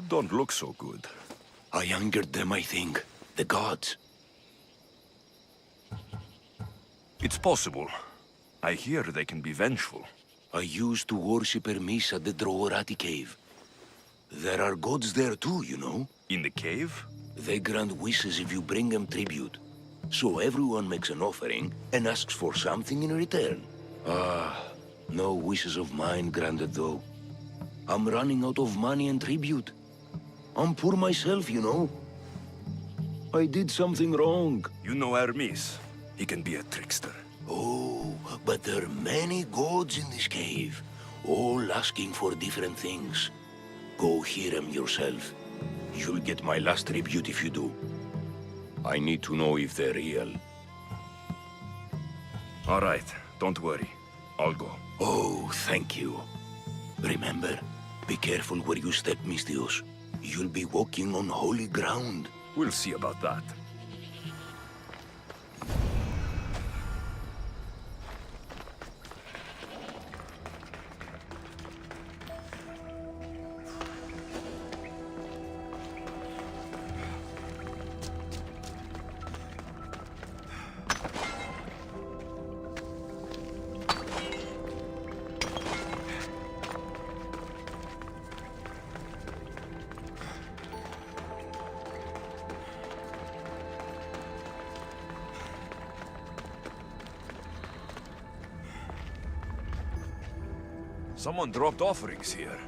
don't look so good. I angered them, I think. The gods. It's possible. I hear they can be vengeful. I used to worship Hermes at the Droorati cave. There are gods there too, you know. In the cave? They grant wishes if you bring them tribute. So everyone makes an offering and asks for something in return. No wishes of mine granted though. I'm running out of money and tribute. I'm poor myself, you know. I did something wrong. You know Hermes. He can be a trickster. Oh, but there are many gods in this cave, all asking for different things. Go hear them yourself. You'll get my last tribute if you do. I need to know if they're real. All right, don't worry. I'll go. Oh, thank you. Remember, be careful where you step, Mistios. You'll be walking on holy ground. We'll see about that. Someone dropped offerings here.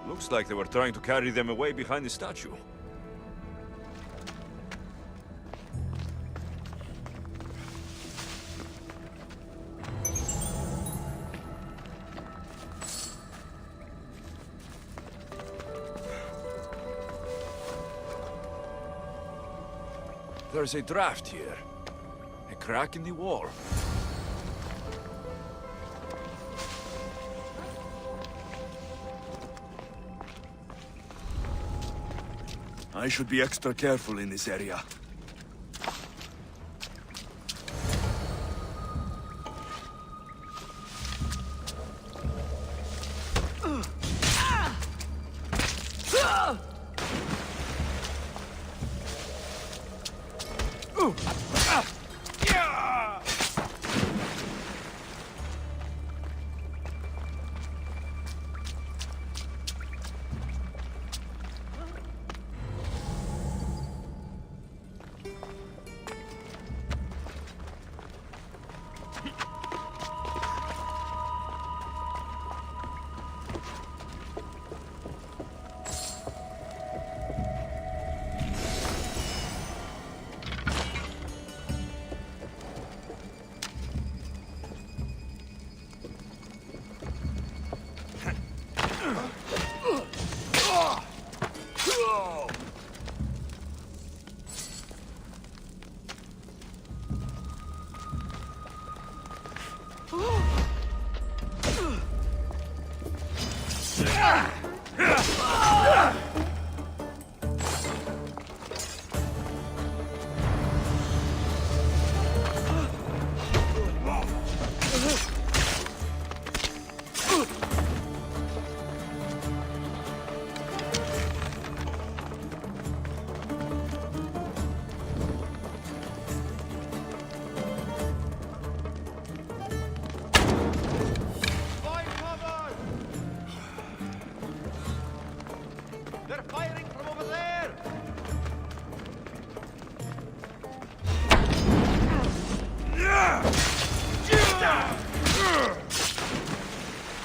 Looks like they were trying to carry them away behind the statue. There's a draft here. A crack in the wall. I should be extra careful in this area.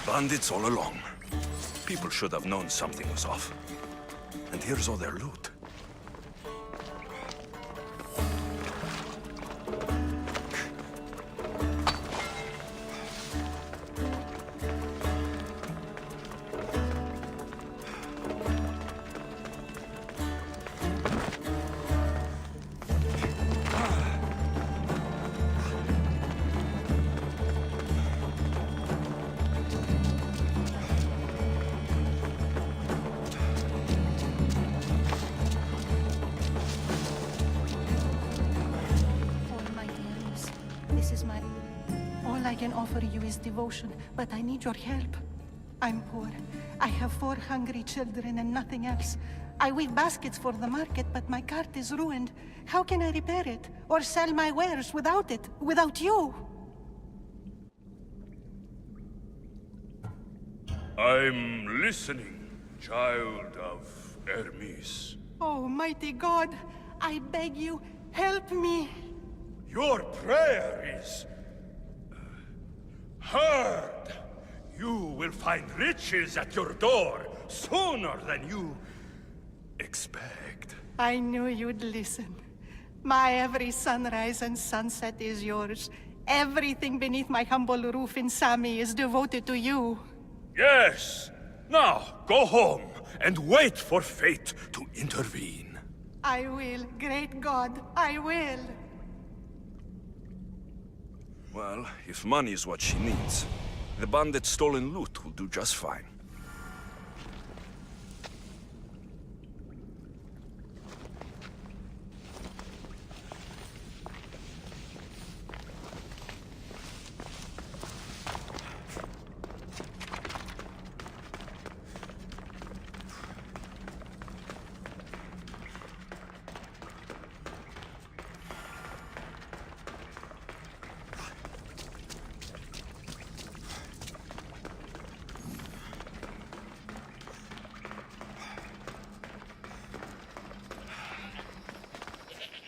Bandits all along. People should have known something was off. And here's all their loot. All I can offer you is devotion, but I need your help. I'm poor. I have 4 hungry children and nothing else. I weave baskets for the market, but my cart is ruined. How can I repair it? Or sell my wares without it? Without you? I'm listening, child of Hermes. Oh, mighty God, I beg you, help me. Your prayer is heard. You will find riches at your door sooner than you expect. I knew you'd listen. My every sunrise and sunset is yours. Everything beneath my humble roof in Sami is devoted to you. Yes. Now, go home and wait for fate to intervene. I will, great God, I will. Well, if money is what she needs, the bandit's stolen loot will do just fine.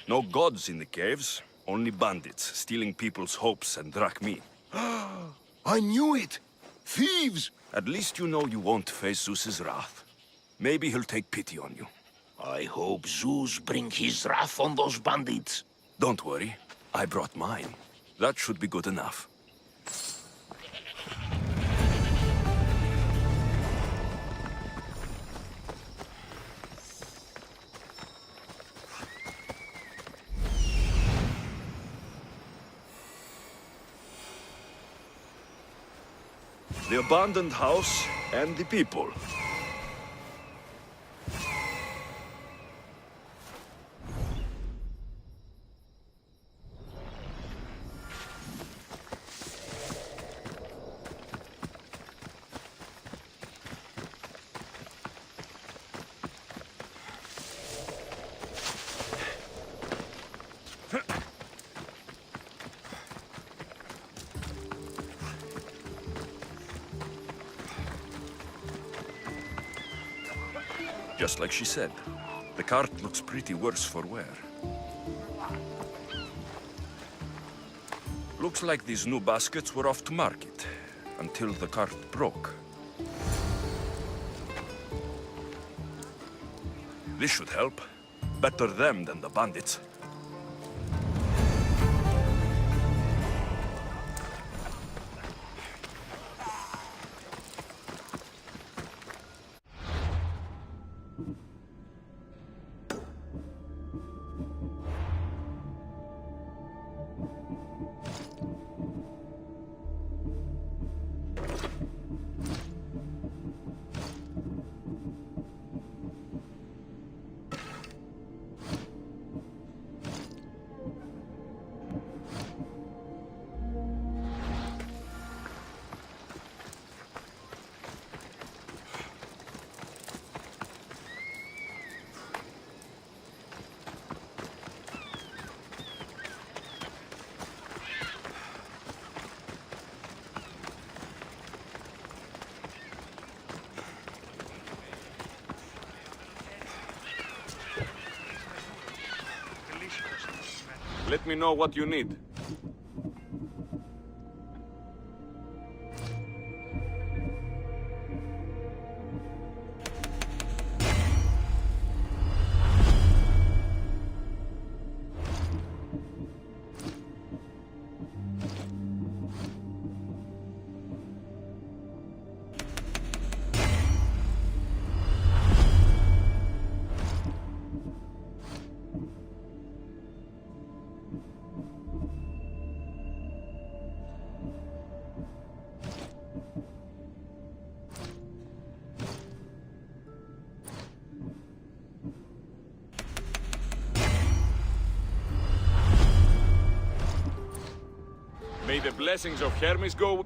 No gods in the caves, only bandits stealing people's hopes and drachmi. I knew it! Thieves! At least you know you won't face Zeus's wrath. Maybe he'll take pity on you. I hope Zeus bring his wrath on those bandits. Don't worry, I brought mine. That should be good enough. The abandoned house and the people. Just like she said, the cart looks pretty worse for wear. Looks like these new baskets were off to market, until the cart broke. This should help. Better them than the bandits. Let me know what you need. May the blessings of Hermes go...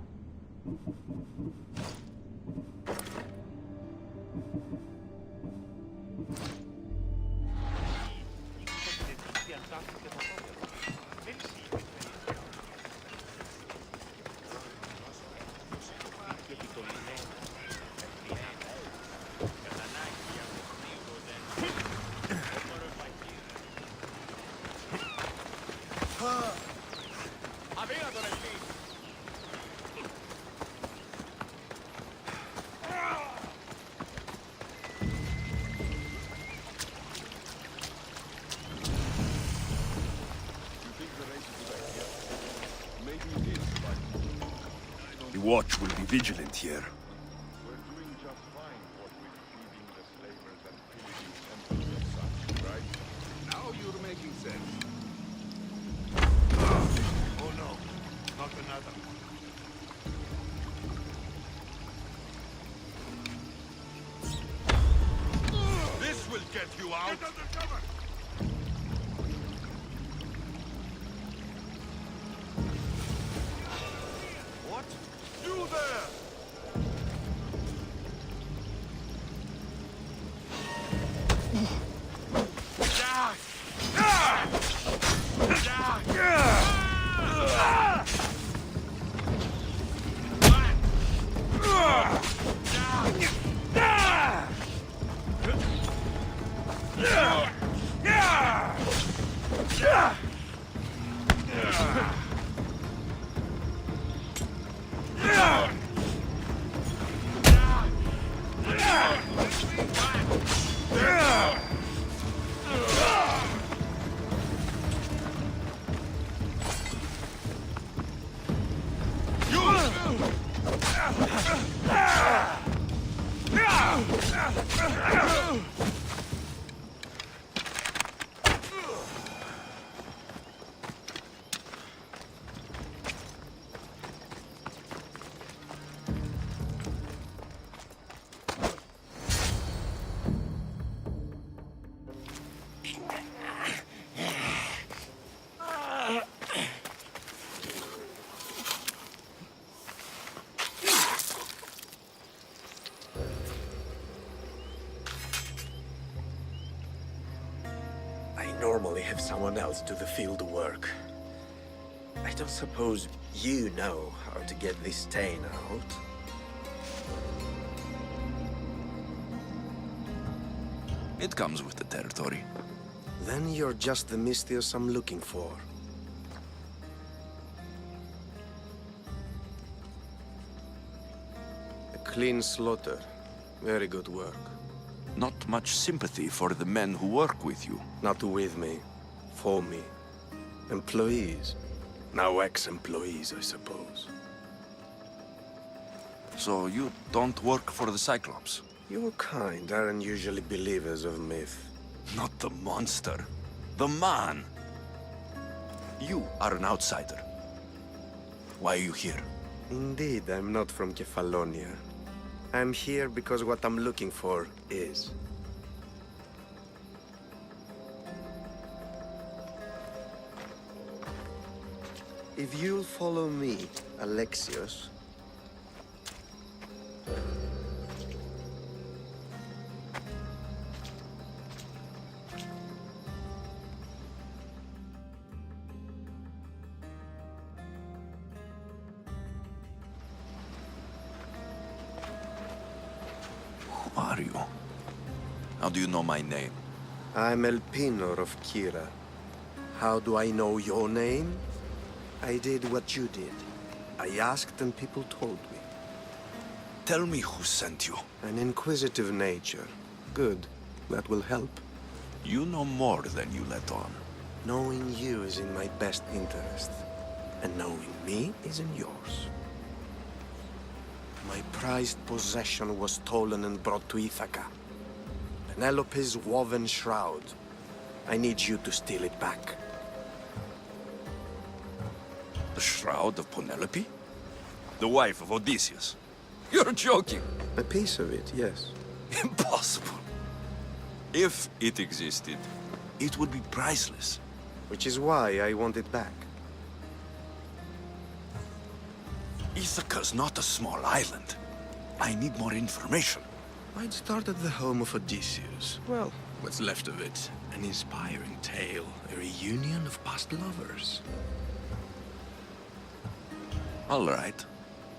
The watch will be vigilant here. We're doing just fine what with feeding the slavers and pillaging temples and such, right? Now you're making sense. Oh no, not another. This will get you out! Get under cover! What? You there! Normally have someone else do the field work. I don't suppose you know how to get this stain out. It comes with the territory. Then you're just the Mystios I'm looking for. A clean slaughter. Very good work. Not much sympathy for the men who work with you. Not with me. For me. Employees. Now ex-employees, I suppose. So you don't work for the Cyclops? Your kind aren't usually believers of myth. Not the monster. The man. You are an outsider. Why are you here? Indeed, I'm not from Kefalonia. I'm here because what I'm looking for is. If you'll follow me, Alexios... Who are you? How do you know my name? I'm Elpinor of Kira. How do I know your name? I did what you did. I asked and people told me. Tell me who sent you. An inquisitive nature. Good. That will help. You know more than you let on. Knowing you is in my best interest. And knowing me is in yours. My prized possession was stolen and brought to Ithaca. Penelope's woven shroud. I need you to steal it back. The shroud of Penelope? The wife of Odysseus? You're joking! A piece of it, yes. Impossible. If it existed, it would be priceless. Which is why I want it back. Ithaca's not a small island. I need more information. I'd start at the home of Odysseus. Well, what's left of it. An inspiring tale. A reunion of past lovers. All right.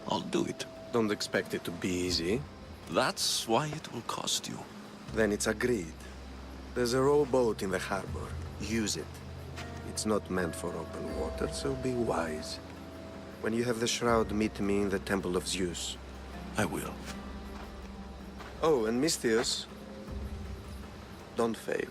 I'll do it. Don't expect it to be easy. That's why it will cost you. Then it's agreed. There's a rowboat in the harbor. Use it. It's not meant for open water, so be wise. When you have the shroud, meet me in the Temple of Zeus. I will. Oh, and Misthios, don't fail.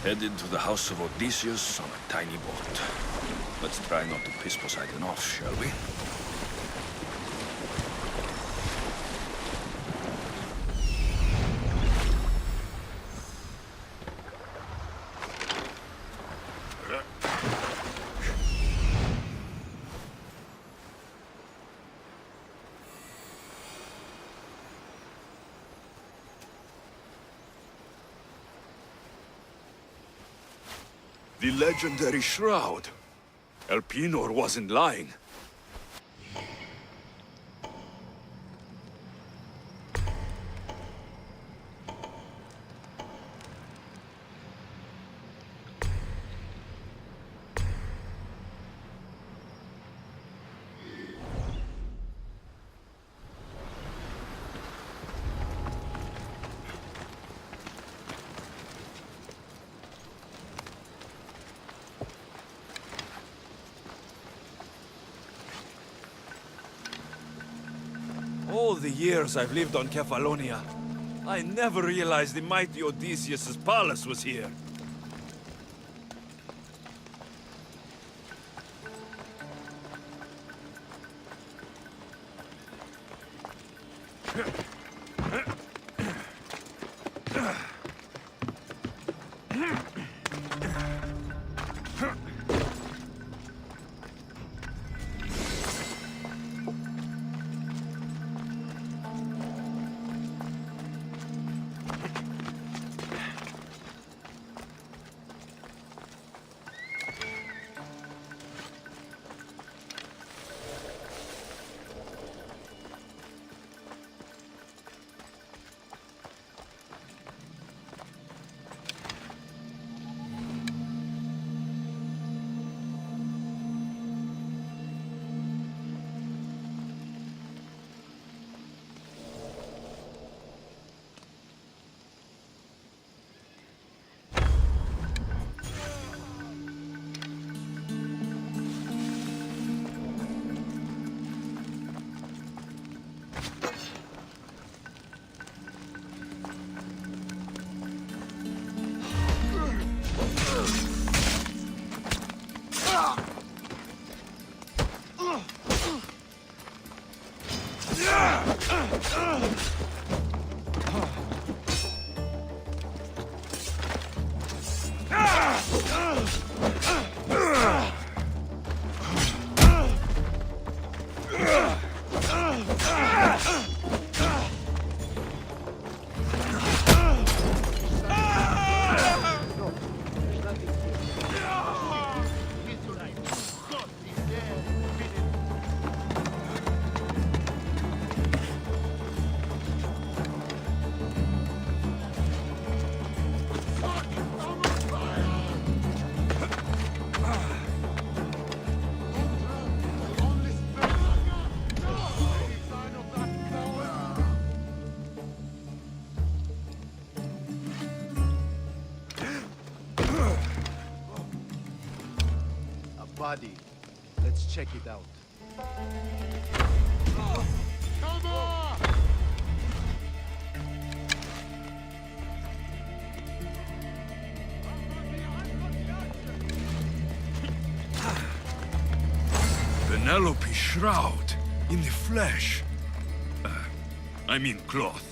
Headed to the house of Odysseus on a tiny boat. Let's try not to piss Poseidon off, shall we? The legendary shroud. Elpenor wasn't lying. All the years I've lived on Kefalonia, I never realized the mighty Odysseus' palace was here. Body. Let's check it out. Come on! Penelope's shroud in the flesh. I mean cloth.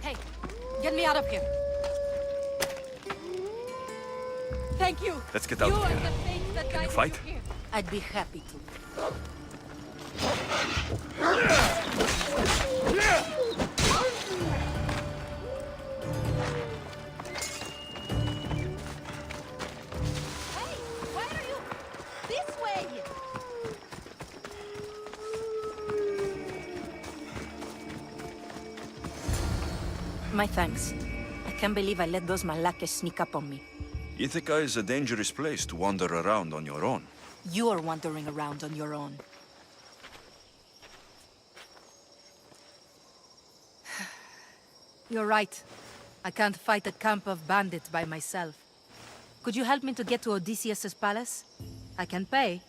Hey, get me out of here. Thank you. Let's get out You of are here. the thing that Can you guided fight? here. I'd be happy to. Hey, where are you? This way! My thanks. I can't believe I let those Malakas sneak up on me. Ithaca is a dangerous place to wander around on your own. You're wandering around on your own. You're right. I can't fight a camp of bandits by myself. Could you help me to get to Odysseus's palace? I can pay.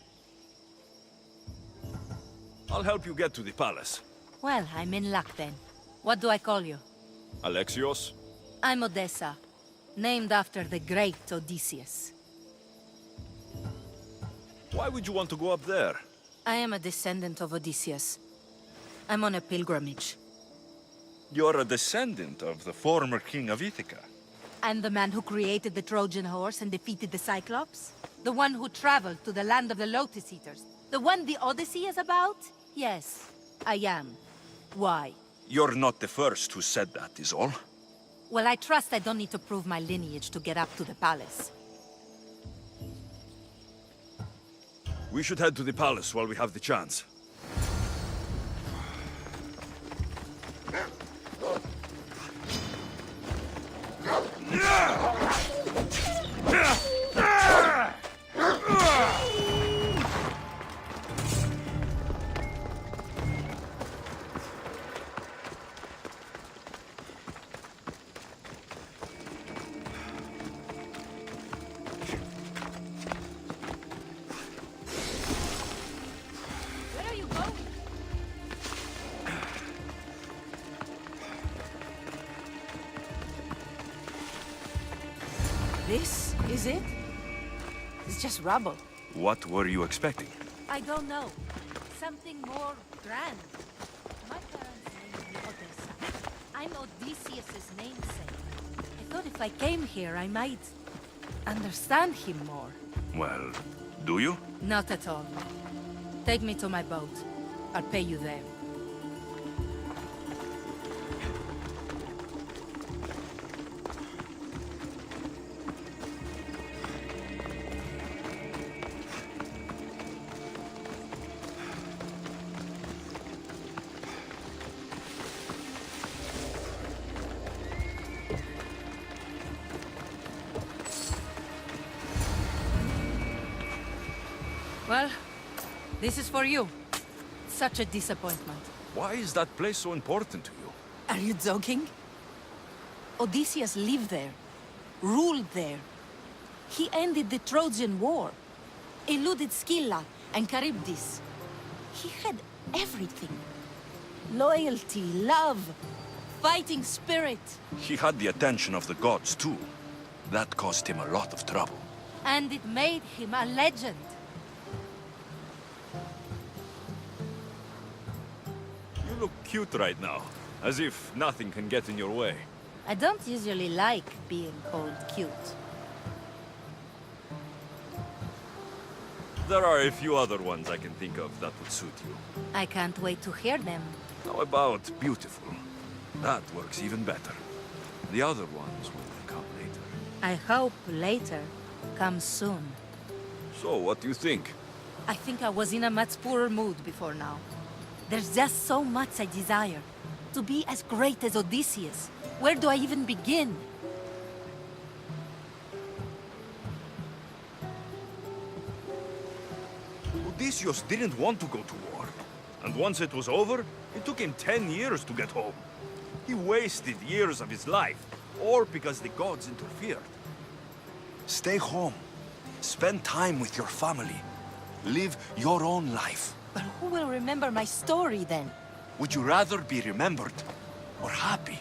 I'll help you get to the palace. Well, I'm in luck then. What do I call you? Alexios? I'm Odessa. Named after the great Odysseus. Why would you want to go up there? I am a descendant of Odysseus. I'm on a pilgrimage. You're a descendant of the former king of Ithaca. And the man who created the Trojan horse and defeated the Cyclops? The one who traveled to the land of the Lotus Eaters? The one the Odyssey is about? Yes, I am. Why? You're not the first who said that, is all. Well, I trust I don't need to prove my lineage to get up to the palace. We should head to the palace while we have the chance. Where are you going? This is it? It's just rubble. What were you expecting? I don't know. Something more grand. My parents named me Odyssey. I'm Odysseus's namesake. I thought if I came here, I might understand him more. Well, do you? Not at all. Take me to my boat. I'll pay you there. Well, this is for you. Such a disappointment. Why is that place so important to you? Are you joking? Odysseus lived there, ruled there. He ended the Trojan War, eluded Scylla and Charybdis. He had everything. Loyalty, love, fighting spirit. He had the attention of the gods, too. That caused him a lot of trouble. And it made him a legend. You look cute right now, as if nothing can get in your way. I don't usually like being called cute. There are a few other ones I can think of that would suit you. I can't wait to hear them. How about beautiful? That works even better. The other ones will come later. I hope later comes soon. So, what do you think? I think I was in a much poorer mood before now. There's just so much I desire. To be as great as Odysseus. Where do I even begin? Odysseus didn't want to go to war. And once it was over, it took him 10 years to get home. He wasted years of his life, all because the gods interfered. Stay home. Spend time with your family. Live your own life. But who will remember my story then? Would you rather be remembered or happy?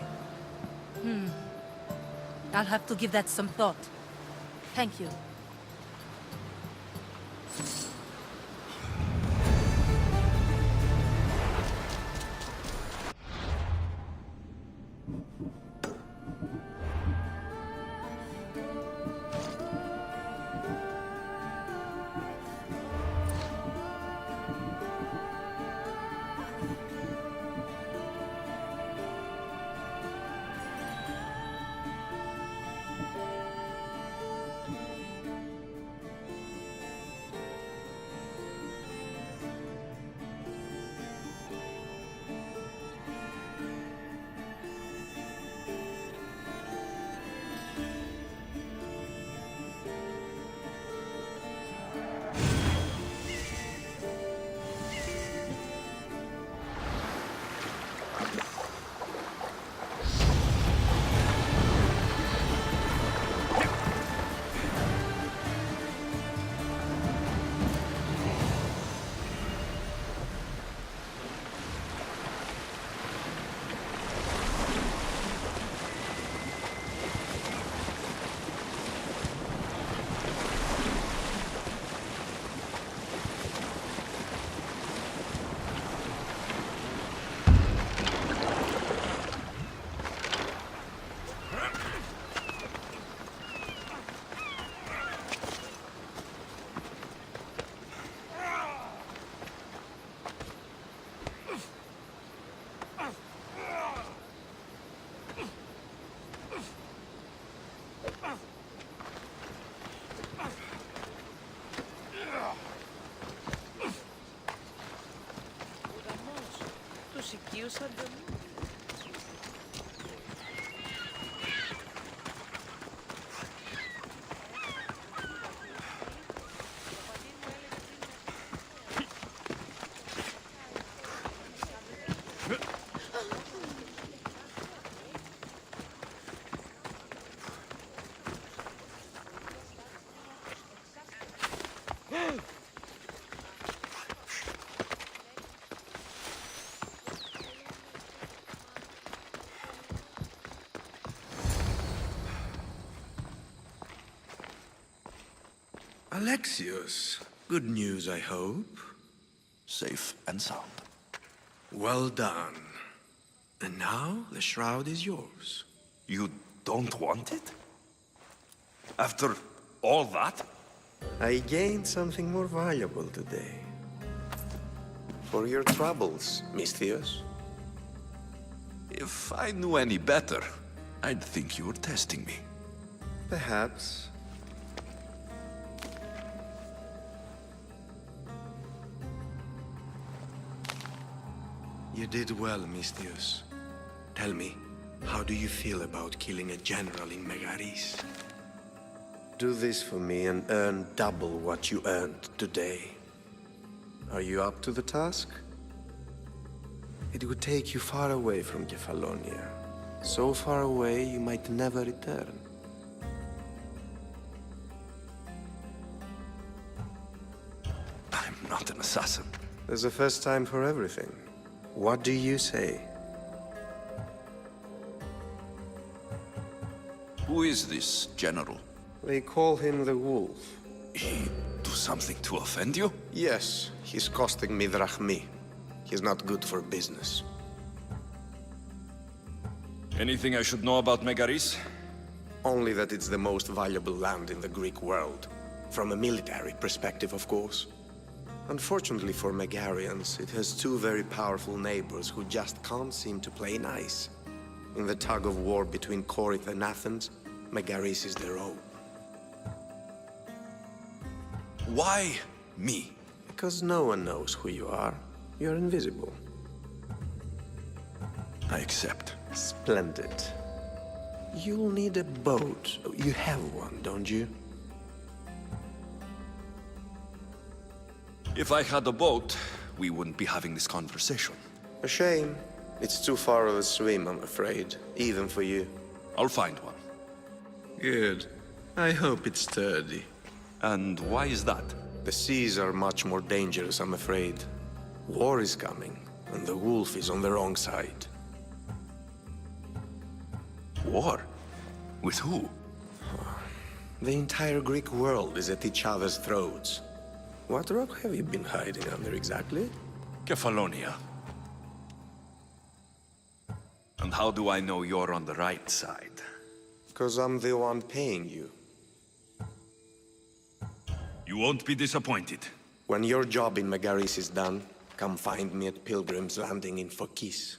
I'll have to give that some thought. Thank you. use of them? Alexios, good news, I hope. Safe and sound. Well done. And now the shroud is yours. You don't want it? After all that? I gained something more valuable today. For your troubles, Misthios. If I knew any better, I'd think you were testing me. Perhaps. You did well, Misthios. Tell me, how do you feel about killing a general in Megaris? Do this for me and earn double what you earned today. Are you up to the task? It would take you far away from Kefalonia. So far away you might never return. I'm not an assassin. There's a first time for everything. What do you say? Who is this general? They call him the Wolf. He do something to offend you? Yes, he's costing me drachmi. He's not good for business. Anything I should know about Megaris? Only that it's the most valuable land in the Greek world. From a military perspective, of course. Unfortunately for Megarians, it has two very powerful neighbors who just can't seem to play nice. In the tug of war between Corinth and Athens, Megaris is their own. Why me? Because no one knows who you are. You're invisible. I accept. Splendid. You'll need a boat. You have one, don't you? If I had a boat, we wouldn't be having this conversation. A shame. It's too far of a swim, I'm afraid. Even for you. I'll find one. Good. I hope it's sturdy. And why is that? The seas are much more dangerous, I'm afraid. War is coming, and the wolf is on the wrong side. War? With who? The entire Greek world is at each other's throats. What rock have you been hiding under exactly? Kefalonia. And how do I know you're on the right side? Because I'm the one paying you. You won't be disappointed. When your job in Megaris is done, come find me at Pilgrim's Landing in Phokis.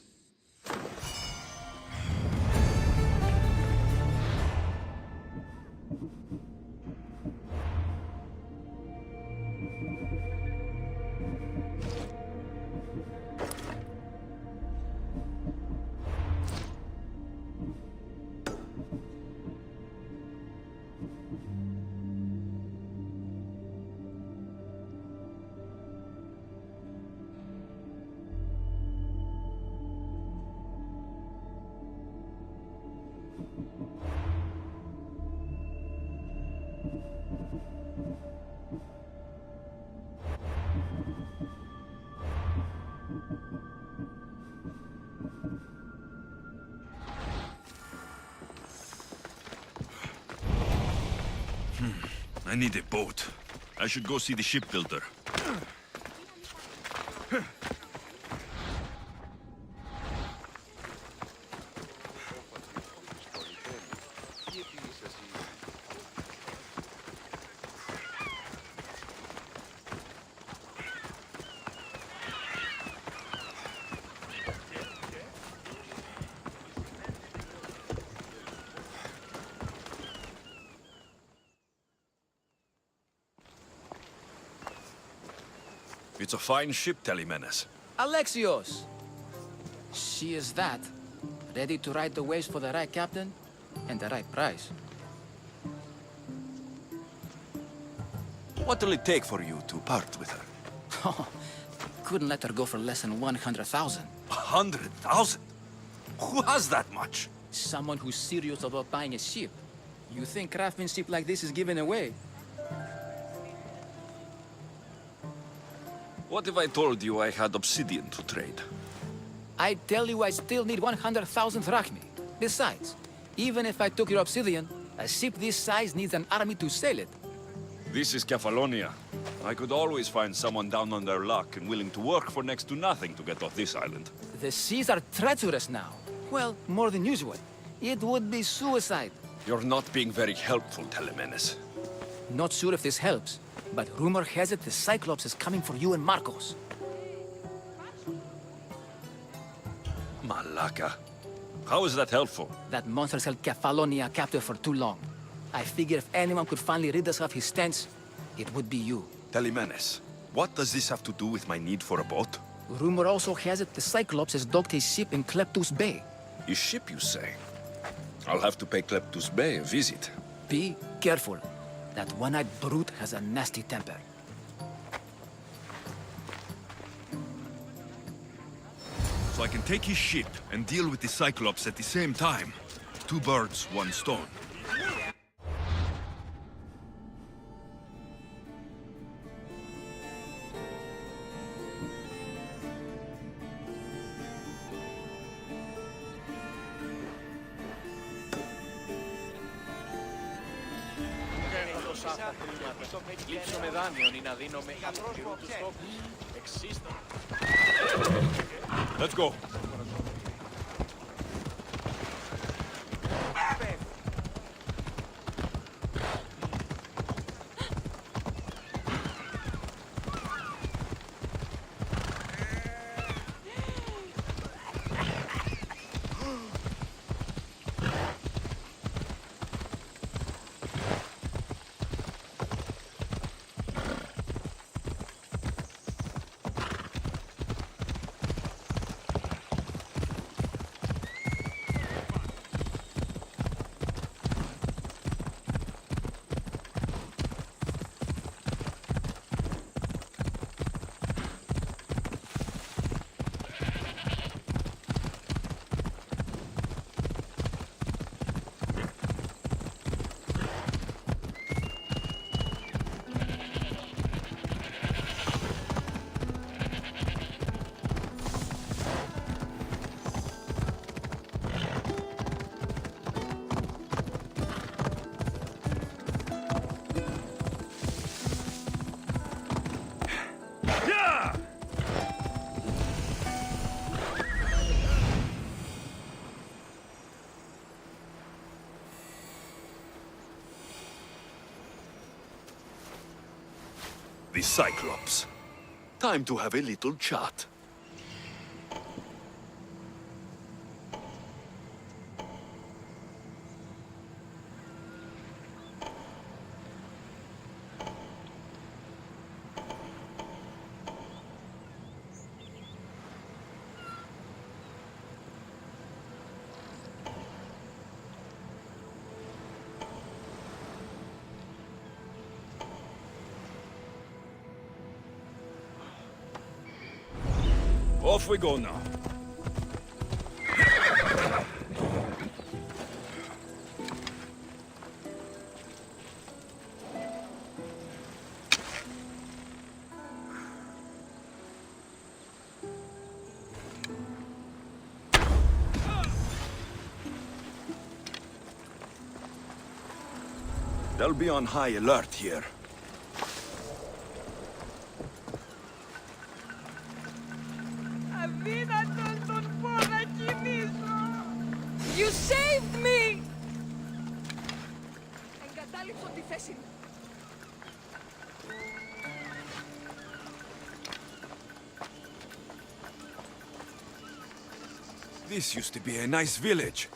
I need a boat. I should go see the shipbuilder. It's a fine ship, Telemenes. Alexios! She is that. Ready to ride the waves for the right captain and the right price. What will it take for you to part with her? Couldn't let her go for less than 100,000. 100,000? Who has that much? Someone who's serious about buying a ship. You think craftsmanship like this is given away? What if I told you I had obsidian to trade? I tell you I still need 100,000 drachmi. Besides, even if I took your obsidian, a ship this size needs an army to sail it. This is Kefalonia. I could always find someone down on their luck and willing to work for next to nothing to get off this island. The seas are treacherous now. Well, more than usual. It would be suicide. You're not being very helpful, Telemenes. Not sure if this helps, but rumor has it the Cyclops is coming for you and Marcos. Malaka. How is that helpful? That monster's held Kefalonia captive for too long. I figure if anyone could finally rid us of his stench, it would be you. Telemenes, what does this have to do with my need for a boat? Rumor also has it the Cyclops has docked his ship in Kleptus Bay. His ship, you say? I'll have to pay Kleptus Bay a visit. Be careful. That one-eyed brute has a nasty temper. So I can take his ship and deal with the Cyclops at the same time. 2 birds, 1 stone. Λείψω δάνειον ή να δίνω με χαμηλού τους στόχους. Εξίστο. Let's go. The Cyclops. Time to have a little chat. Off we go now. They'll be on high alert here. You saved me! Εγκατάλειψω τη θέση μου. This used to be a nice village,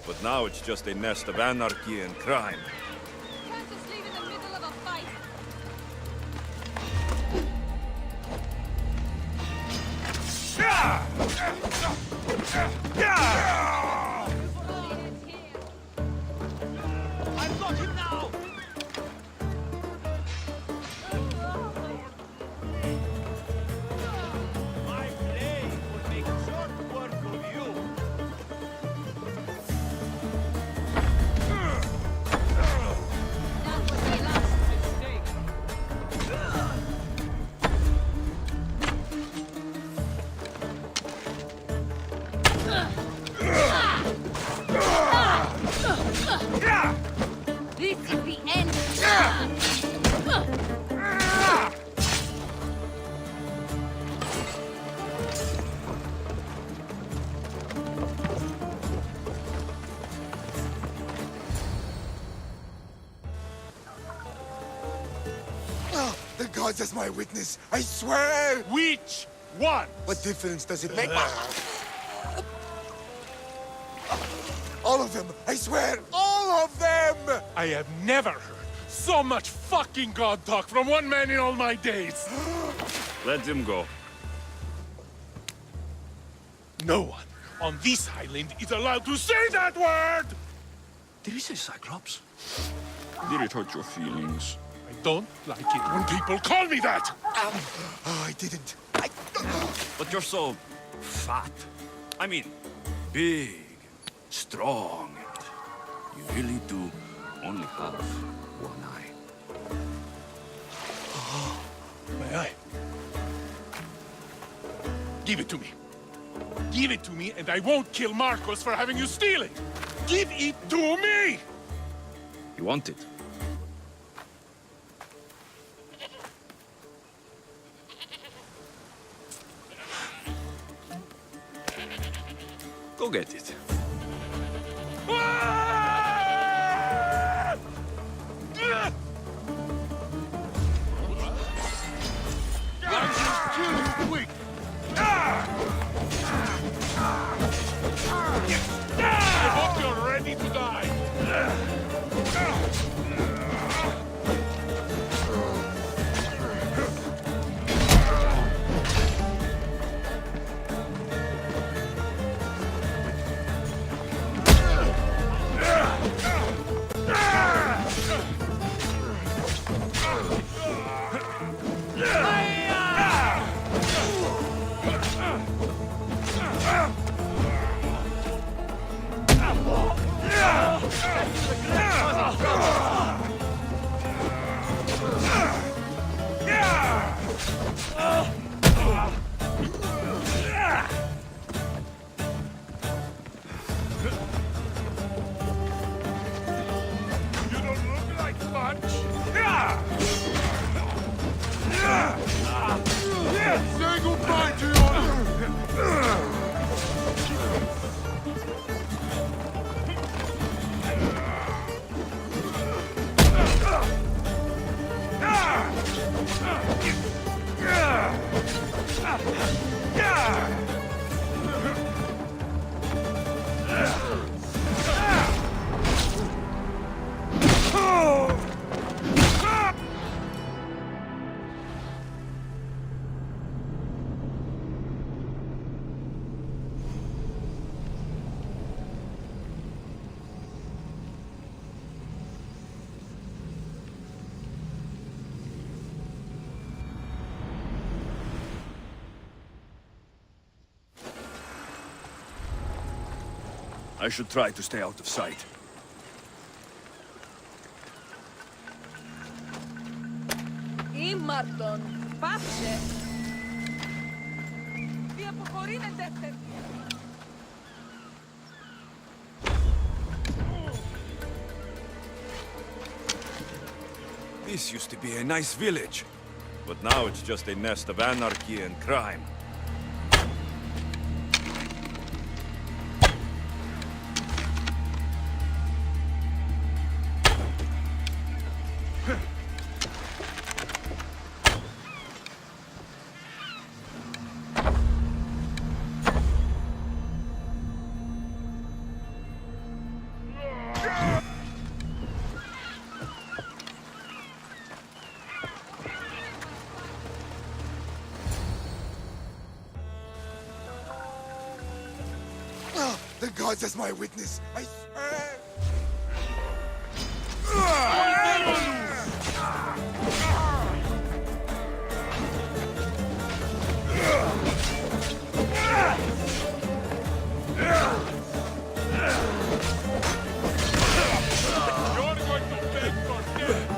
but now it's just a nest of anarchy and crime. Can't just leave in the middle of a fight. gods as my witness, I swear! Which one? What difference does it make? All of them! I swear, all of them! I have never heard so much fucking god talk from one man in all my days. Let him go. No one on this island is allowed to say that word! Did he say Cyclops? Did it hurt your feelings? I don't like it when people call me that! Oh, I didn't. But you're so fat. I mean, big, strong. You really do only have one eye. My eye. Give it to me. Give it to me, and I won't kill Marcos for having you steal it! Give it to me! You want it? Go get it. I hope you're ready to die! You don't look like much! Say goodbye to your... I should try to stay out of sight. Ήμαρτον, πάψε. Τι αποχωρήνετε. This used to be a nice village, but now it's just a nest of anarchy and crime. The gods as my witness, I swear! You're going to beg for death!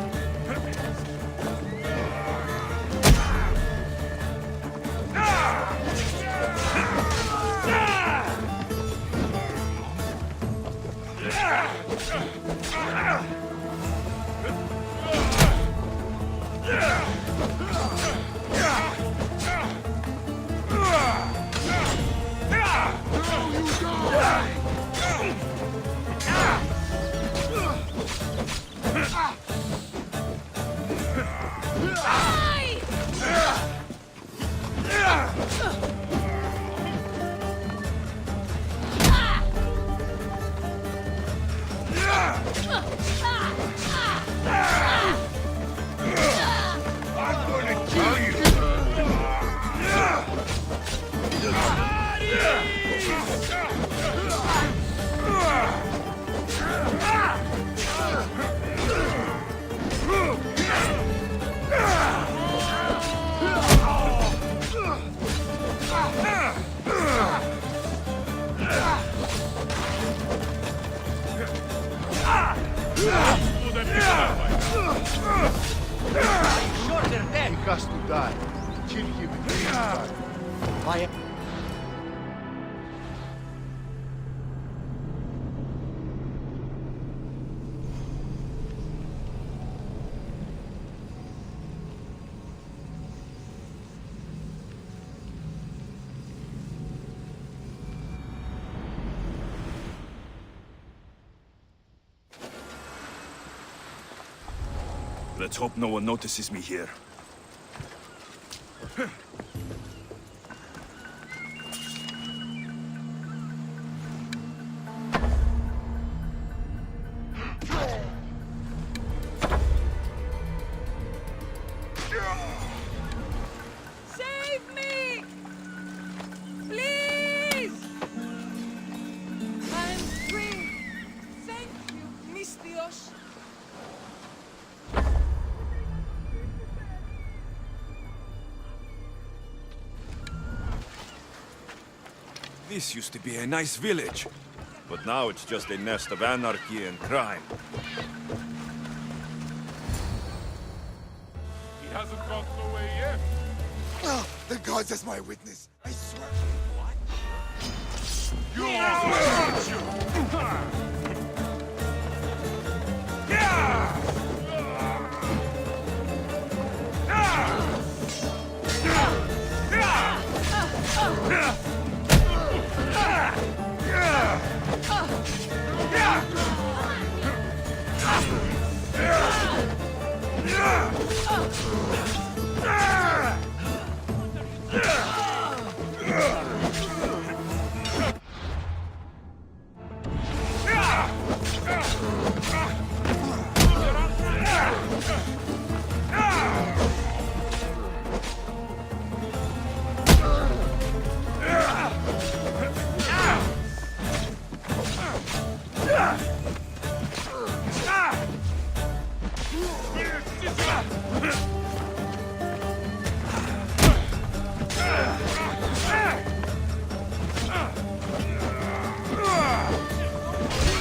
us to die. Kill him in the meantime. My... Let's hope no one notices me here. Save me! Please! I'm free! Thank you, Mistios! This used to be a nice village, but now it's just a nest of anarchy and crime. He hasn't gotten away yet. Oh, the gods as my witness. I swear.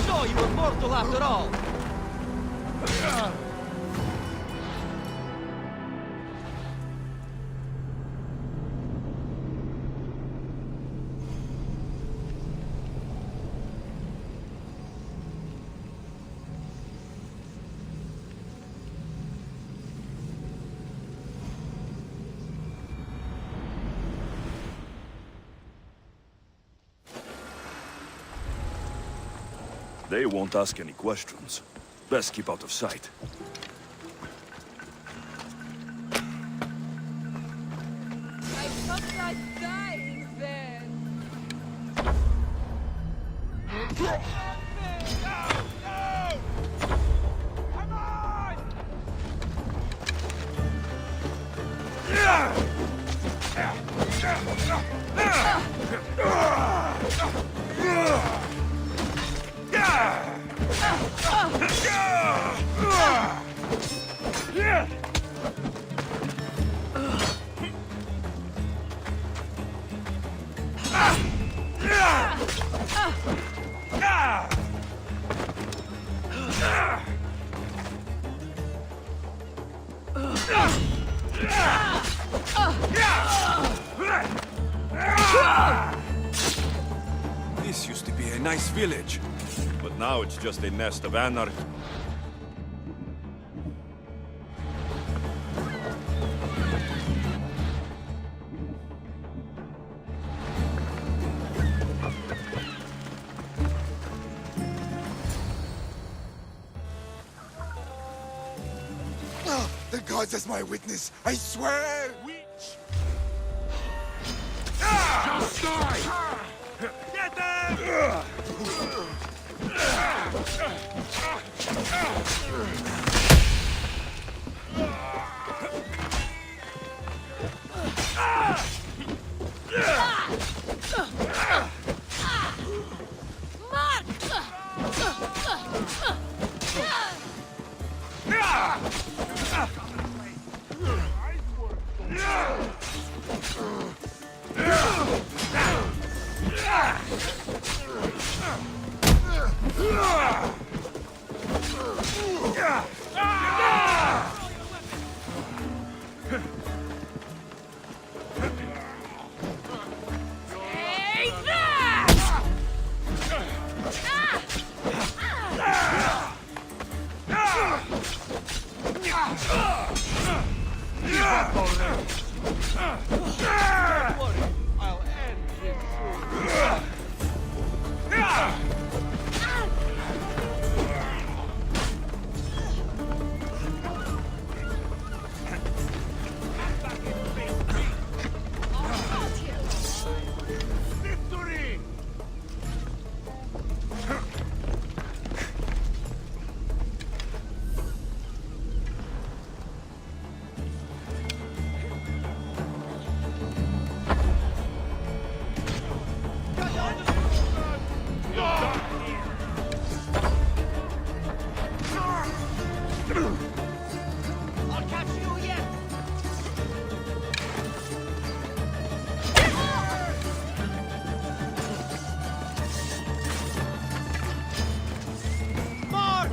So you were mortal after all! They won't ask any questions. Best keep out of sight. I felt like dying then. This used to be a nice village, but now it's just a nest of anarchy. Oh, the gods as my witness. I swear. Just die! Get them! up already! Don't worry, I'll end him soon. Victory! I'll catch you yet! Mark!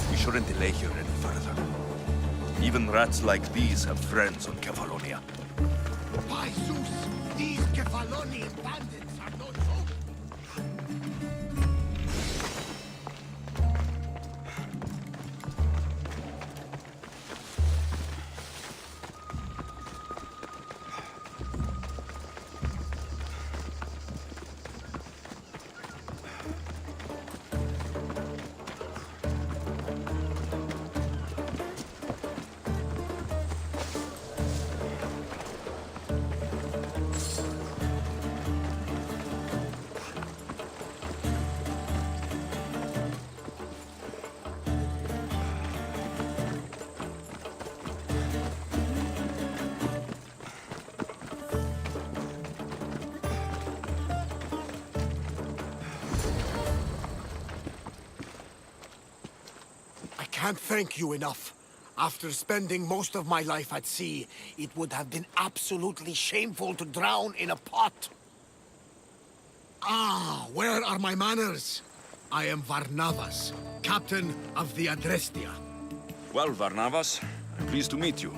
We shouldn't delay here any further. Even rats like these have friends on Kefalonia. By Zeus, these Kefalonian bandits are no joke. I can't thank you enough. After spending most of my life at sea, it would have been absolutely shameful to drown in a pot. Ah, where are my manners? I am Varnavas, captain of the Adrestia. Well, Varnavas, I'm pleased to meet you.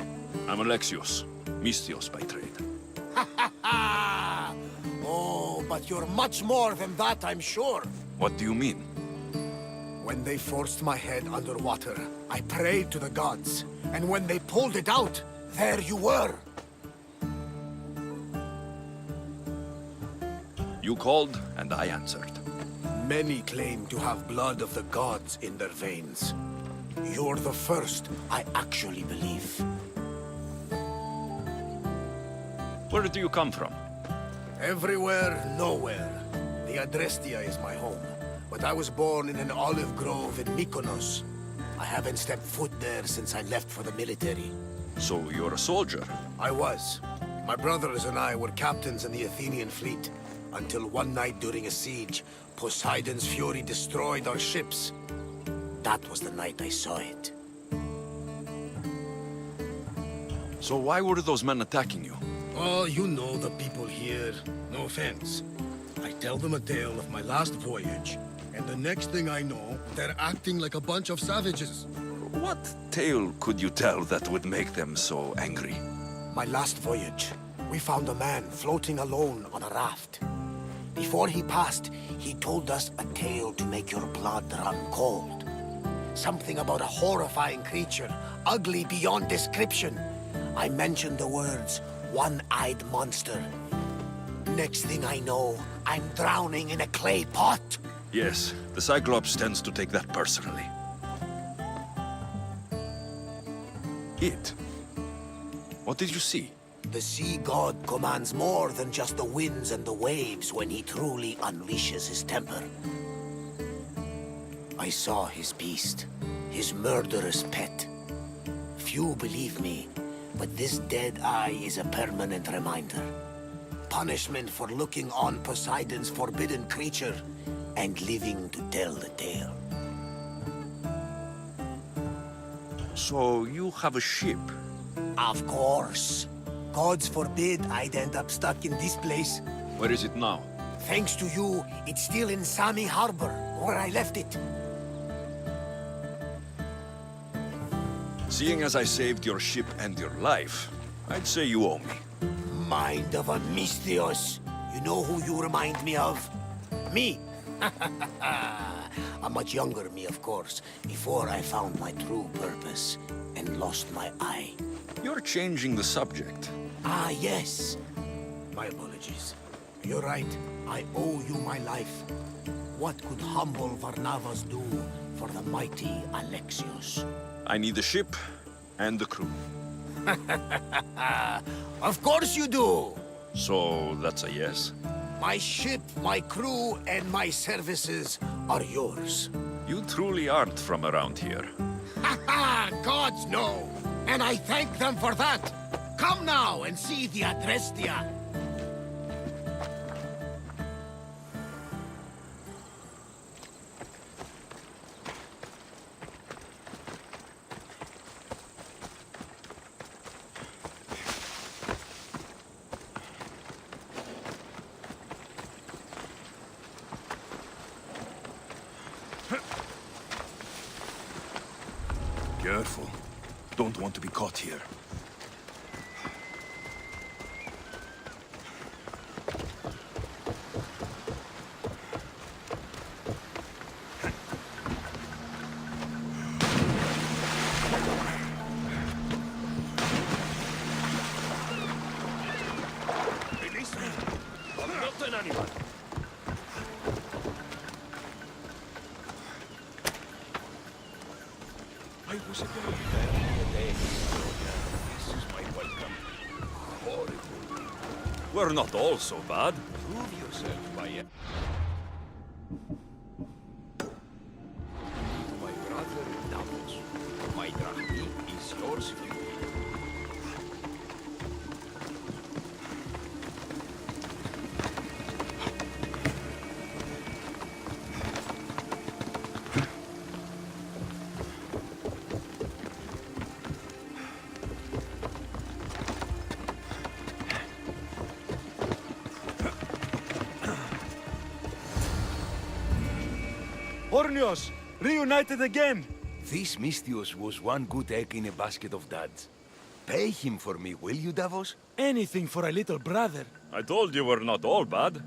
I'm Alexios, Mystios by trade. Oh, but you're much more than that, I'm sure. What do you mean? When they forced my head underwater, I prayed to the gods. And when they pulled it out, there you were. You called, and I answered. Many claim to have blood of the gods in their veins. You're the first I actually believe. Where do you come from? Everywhere, nowhere. The Adrestia is my home. But I was born in an olive grove in Mykonos. I haven't stepped foot there since I left for the military. So you're a soldier? I was. My brothers and I were captains in the Athenian fleet. Until one night during a siege, Poseidon's fury destroyed our ships. That was the night I saw it. So why were those men attacking you? Oh, you know the people here. No offense. I tell them a tale of my last voyage, and the next thing I know, they're acting like a bunch of savages. What tale could you tell that would make them so angry? My last voyage, we found a man floating alone on a raft. Before he passed, he told us a tale to make your blood run cold. Something about a horrifying creature, ugly beyond description. I mentioned the words, one-eyed monster. Next thing I know, I'm drowning in a clay pot. Yes, the Cyclops tends to take that personally. It? What did you see? The sea god commands more than just the winds and the waves when he truly unleashes his temper. I saw his beast, his murderous pet. Few believe me, but this dead eye is a permanent reminder. Punishment for looking on Poseidon's forbidden creature and living to tell the tale. So you have a ship? Of course. Gods forbid I'd end up stuck in this place. Where is it now? Thanks to you, it's still in Sami Harbor, where I left it. Seeing as I saved your ship and your life, I'd say you owe me. Mind of a Misthios. You know who you remind me of? Me. A much younger me, of course, before I found my true purpose and lost my eye. You're changing the subject. Ah, yes. My apologies. You're right. I owe you my life. What could humble Varnavas do for the mighty Alexios? I need the ship and the crew. Of course you do! So that's a yes? My ship, my crew, and my services are yours. You truly aren't from around here. Ha ha! Gods know! And I thank them for that! Come now and see the Adrestia! Careful. Don't want to be caught here. Release me! I'm not an animal! I was a day. This is my welcome. Horrible. We're not all so bad. Prove yourself by it. My brother Davos. My drachmi is yours if you will. Ornios! Reunited again! This Misthios was one good egg in a basket of duds. Pay him for me, will you, Davos? Anything for a little brother. I told you we're not all bad.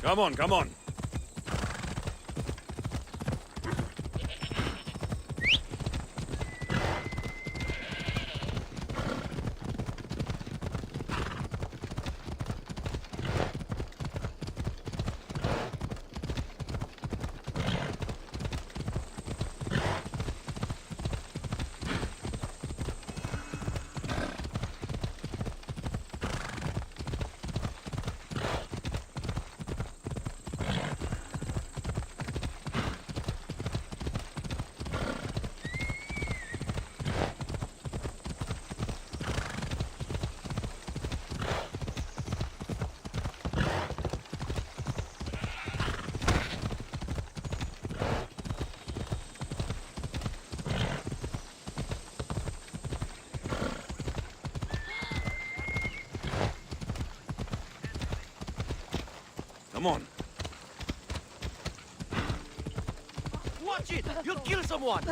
Come on, come on. Come on. Watch it! You'll kill someone!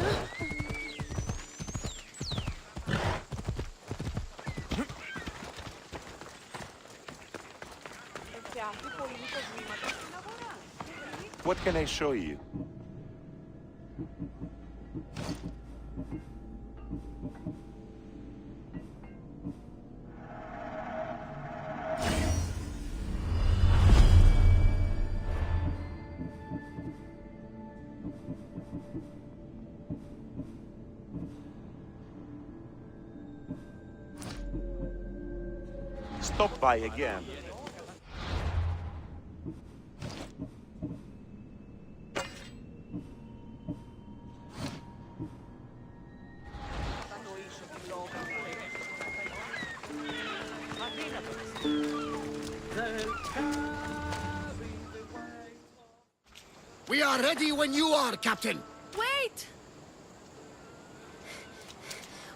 What can I show you? Stop by again. We are ready when you are, Captain. Wait!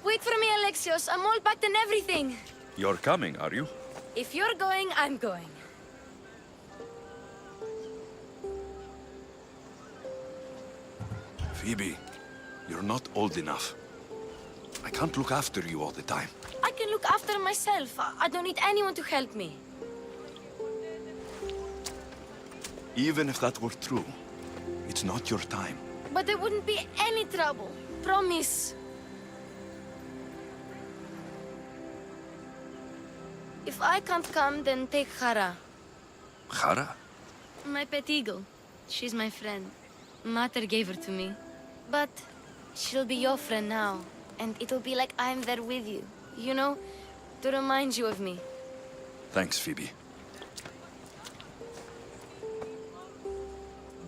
Wait for me, Alexios. I'm all packed and everything. You're coming, are you? If you're going, I'm going. Phoebe, you're not old enough. I can't look after you all the time. I can look after myself. I don't need anyone to help me. Even if that were true, it's not your time. But there wouldn't be any trouble. Promise. If I can't come, then take Hara. Hara? My pet eagle. She's my friend. Mater gave her to me. But she'll be your friend now. And it'll be like I'm there with you. You know? To remind you of me. Thanks, Phoebe.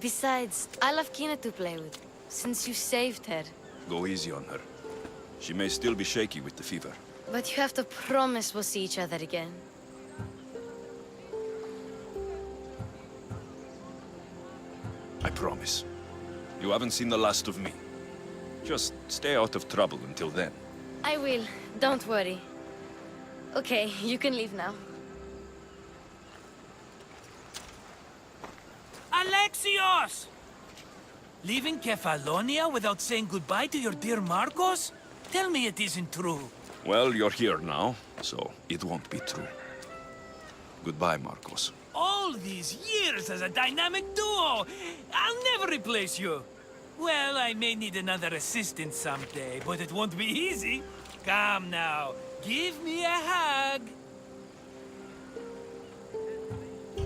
Besides, I love Kina to play with. Since you saved her. Go easy on her. She may still be shaky with the fever. But you have to promise we'll see each other again. I promise. You haven't seen the last of me. Just stay out of trouble until then. I will. Don't worry. Okay, you can leave now. Alexios! Leaving Kefalonia without saying goodbye to your dear Marcos? Tell me it isn't true. Well, you're here now, so it won't be true. Goodbye, Marcos. All these years as a dynamic duo! I'll never replace you! Well, I may need another assistant someday, but it won't be easy. Come now, give me a hug.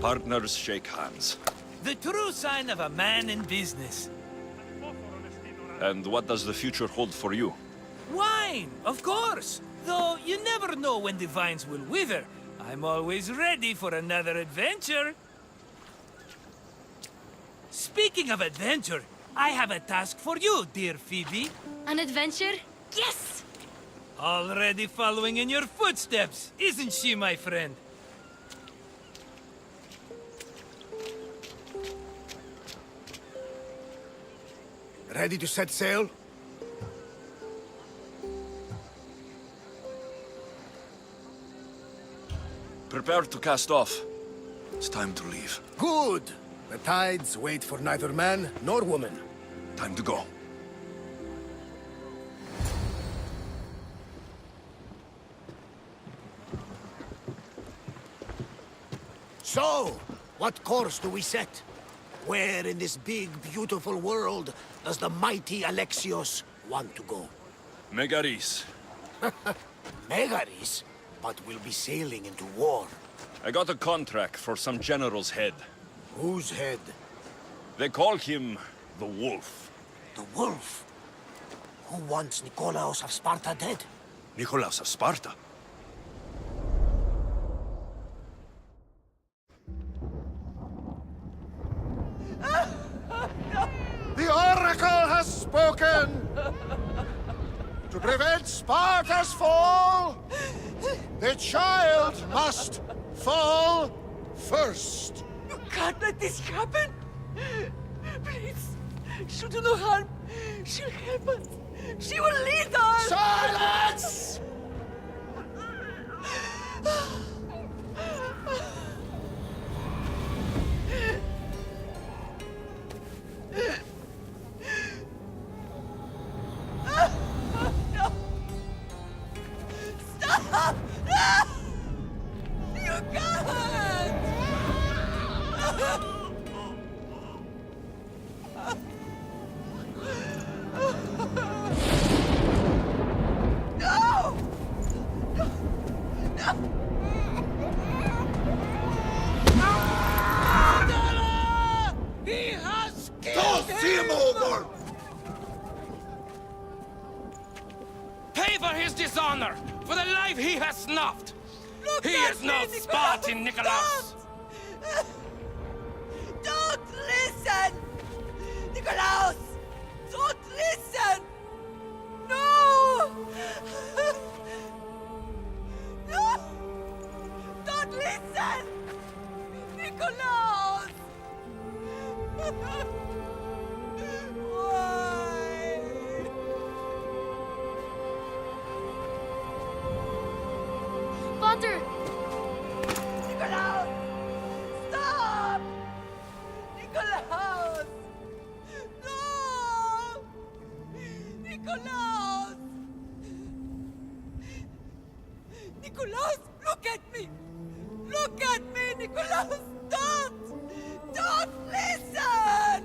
Partners shake hands. The true sign of a man in business. And what does the future hold for you? Wine, of course. Though you never know when the vines will wither. I'm always ready for another adventure. Speaking of adventure, I have a task for you, dear Phoebe. An adventure? Yes! Already following in your footsteps, isn't she, my friend? Ready to set sail? Prepare to cast off. It's time to leave. Good! The tides wait for neither man nor woman. Time to go. So, What course do we set? Where in this big, beautiful world does the mighty Alexios want to go? Megaris. Megaris? But we'll be sailing into war. I got a contract for some general's head. Whose head? They call him the Wolf. The Wolf? Who wants Nikolaos of Sparta dead? Nikolaos of Sparta? The Oracle has spoken! To prevent Sparta's fall, the child must fall first. You can't let this happen! Please, she'll do no harm. She'll help us. She will lead us! Silence! No! Stop! No! You can't! No! No! No! He has killed him! over! Pay for his dishonor, for the life he has snuffed! He is no Spartan, Nikolaos! Don't listen! Nikolaos! Don't listen! No! No! Don't listen! Nikolaos! Why? Father! Nikolaos! Stop! Nikolaos! No! Nikolaos! Nikolaos, look at me! Look at me, Nikolaos! Don't! Don't listen!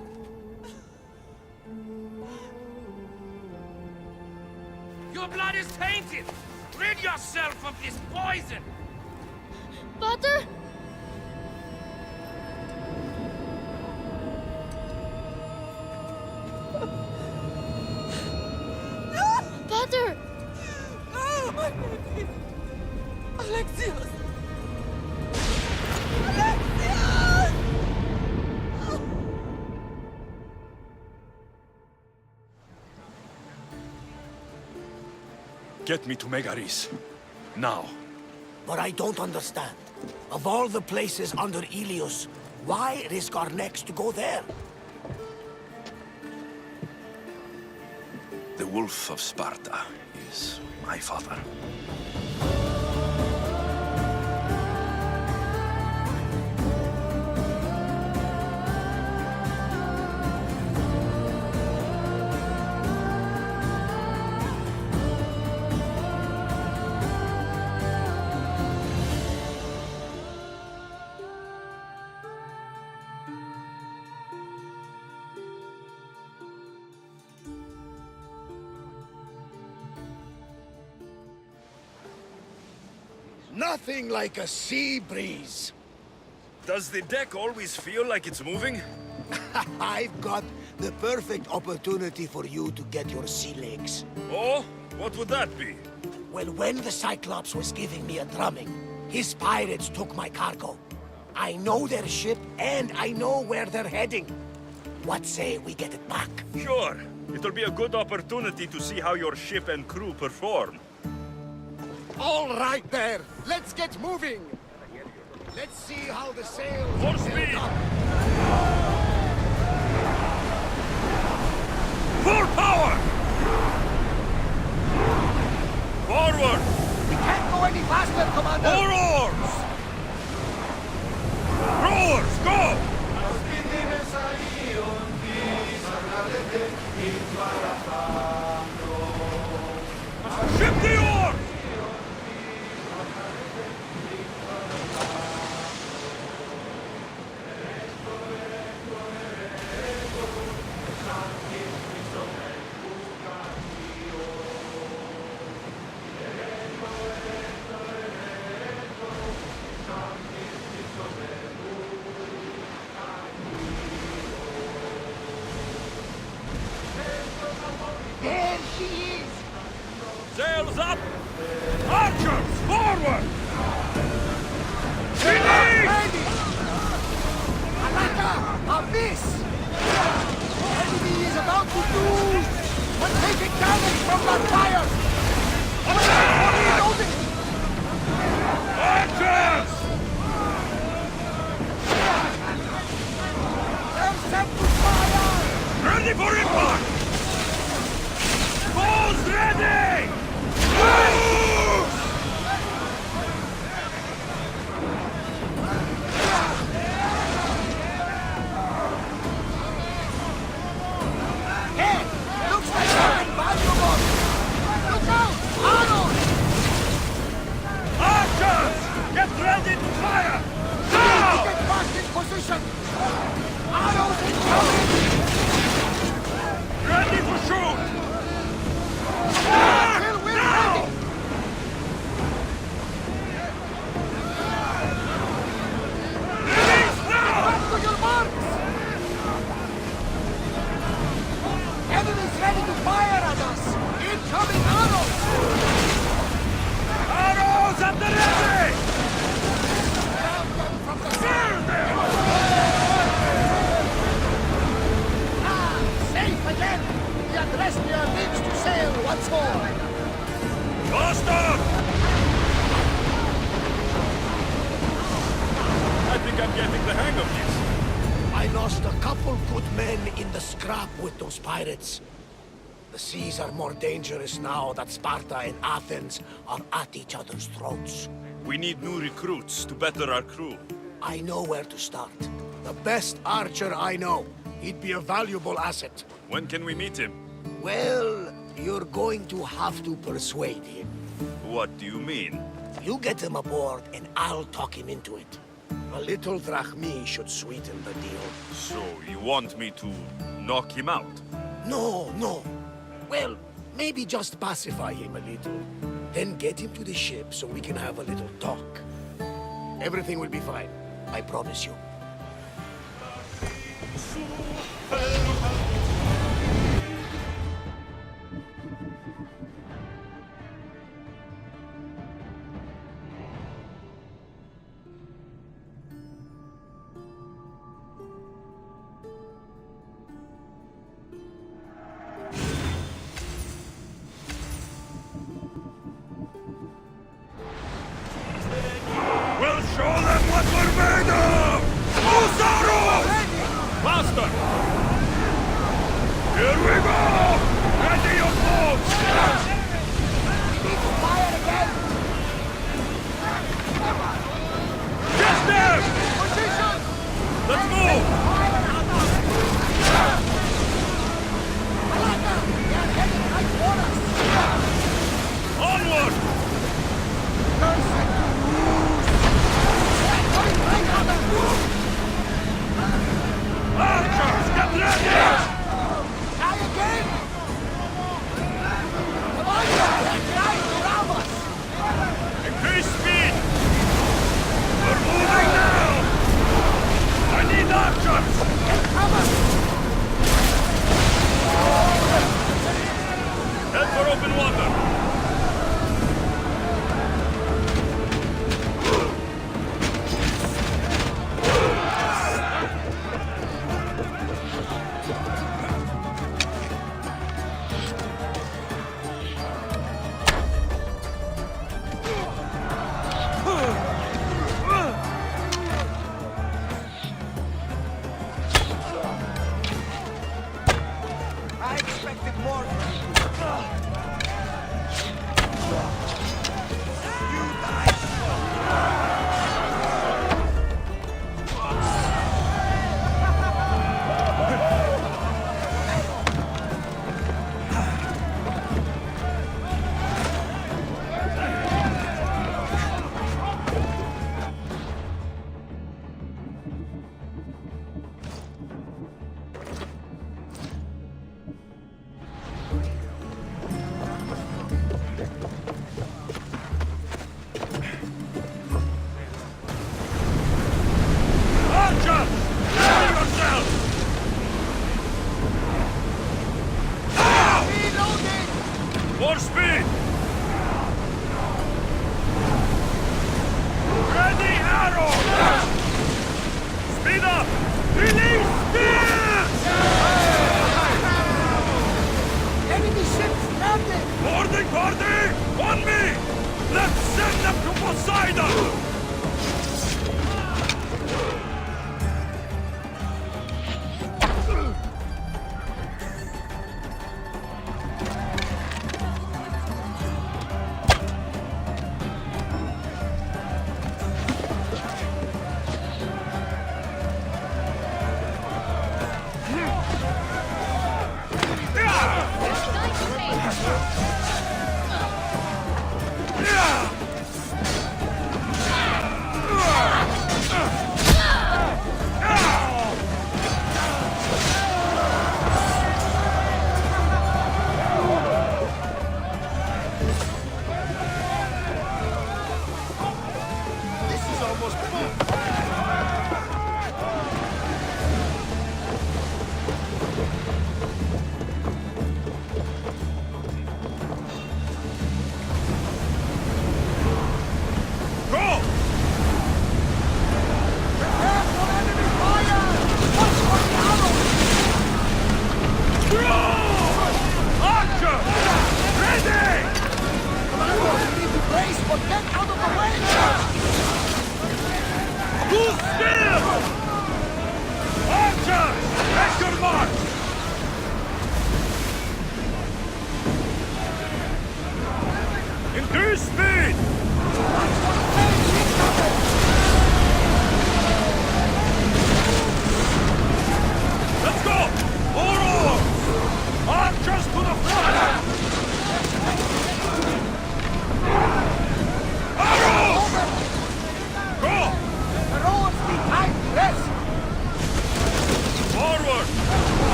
Your blood is tainted! Rid yourself of this poison! Father? Father! Oh, my baby! Alexios! Alexios! Get me to Megaris. Now. But I don't understand. Of all the places under Ilios, why risk our necks to go there? The Wolf of Sparta is my father. Nothing like a sea breeze. Does the deck always feel like it's moving? I've got the perfect opportunity for you to get your sea legs. Oh? What would that be? Well, when the Cyclops was giving me a drumming, his pirates took my cargo. I know their ship, and I know where they're heading. What say we get it back? Sure. It'll be a good opportunity to see how your ship and crew perform. All right there, let's get moving. Let's see how the sails Full are speed! held up. Full power! Forward! We can't go any faster, Commander! More oars! Rowers, go! Ship the oars! Ready to fire! Now! Get back in position! Arrows incoming! Ready to shoot! Till we're ready! Release now! Back to your marks! Enemies ready to fire at us! Incoming arrows! Arrows at the ready! Grab them from the Kill them! safe again! The Adrestia needs to sail once more! Faster! I think I'm getting the hang of this. I lost a couple good men in the scrap with those pirates. The seas are more dangerous now that Sparta and Athens are at each other's throats. We need new recruits to better our crew. I know where to start. The best archer I know. He'd be a valuable asset. When can we meet him? Well, you're going to have to persuade him. What do you mean? You get him aboard and I'll talk him into it. A little drachmi should sweeten the deal. So, you want me to knock him out? No, no. Well, maybe just pacify him a little. Then get him to the ship so we can have a little talk. Everything will be fine. I promise you. We'll show them what we're made of! Loose arrows! Faster! Here we go! Ready your boats! Fire again! Get them! Position! Let's move! Malaka! They are heading right for us! Onward! Coming right at us! Archers, get ready! Giant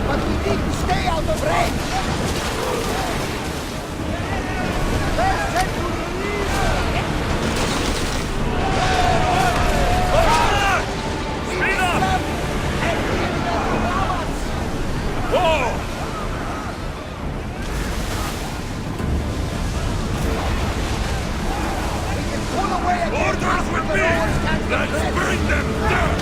but we need to stay out of range! Let's head to Speed up! Whoa! Orders with me! Let's bring them down!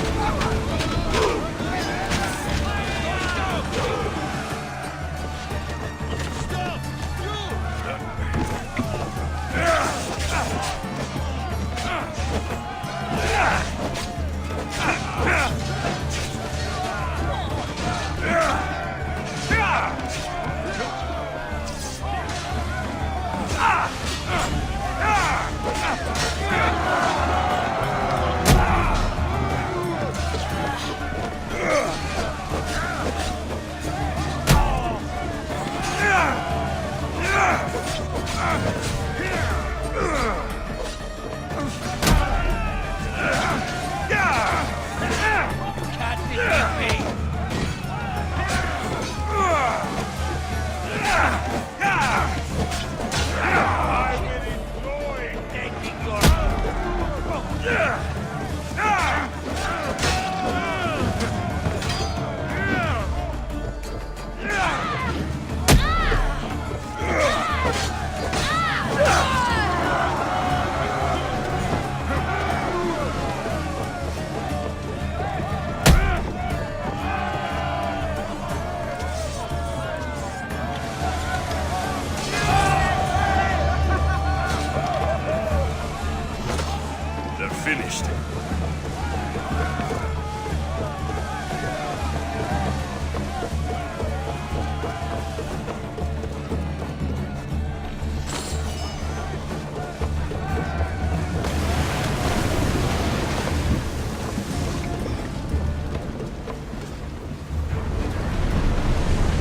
Finished.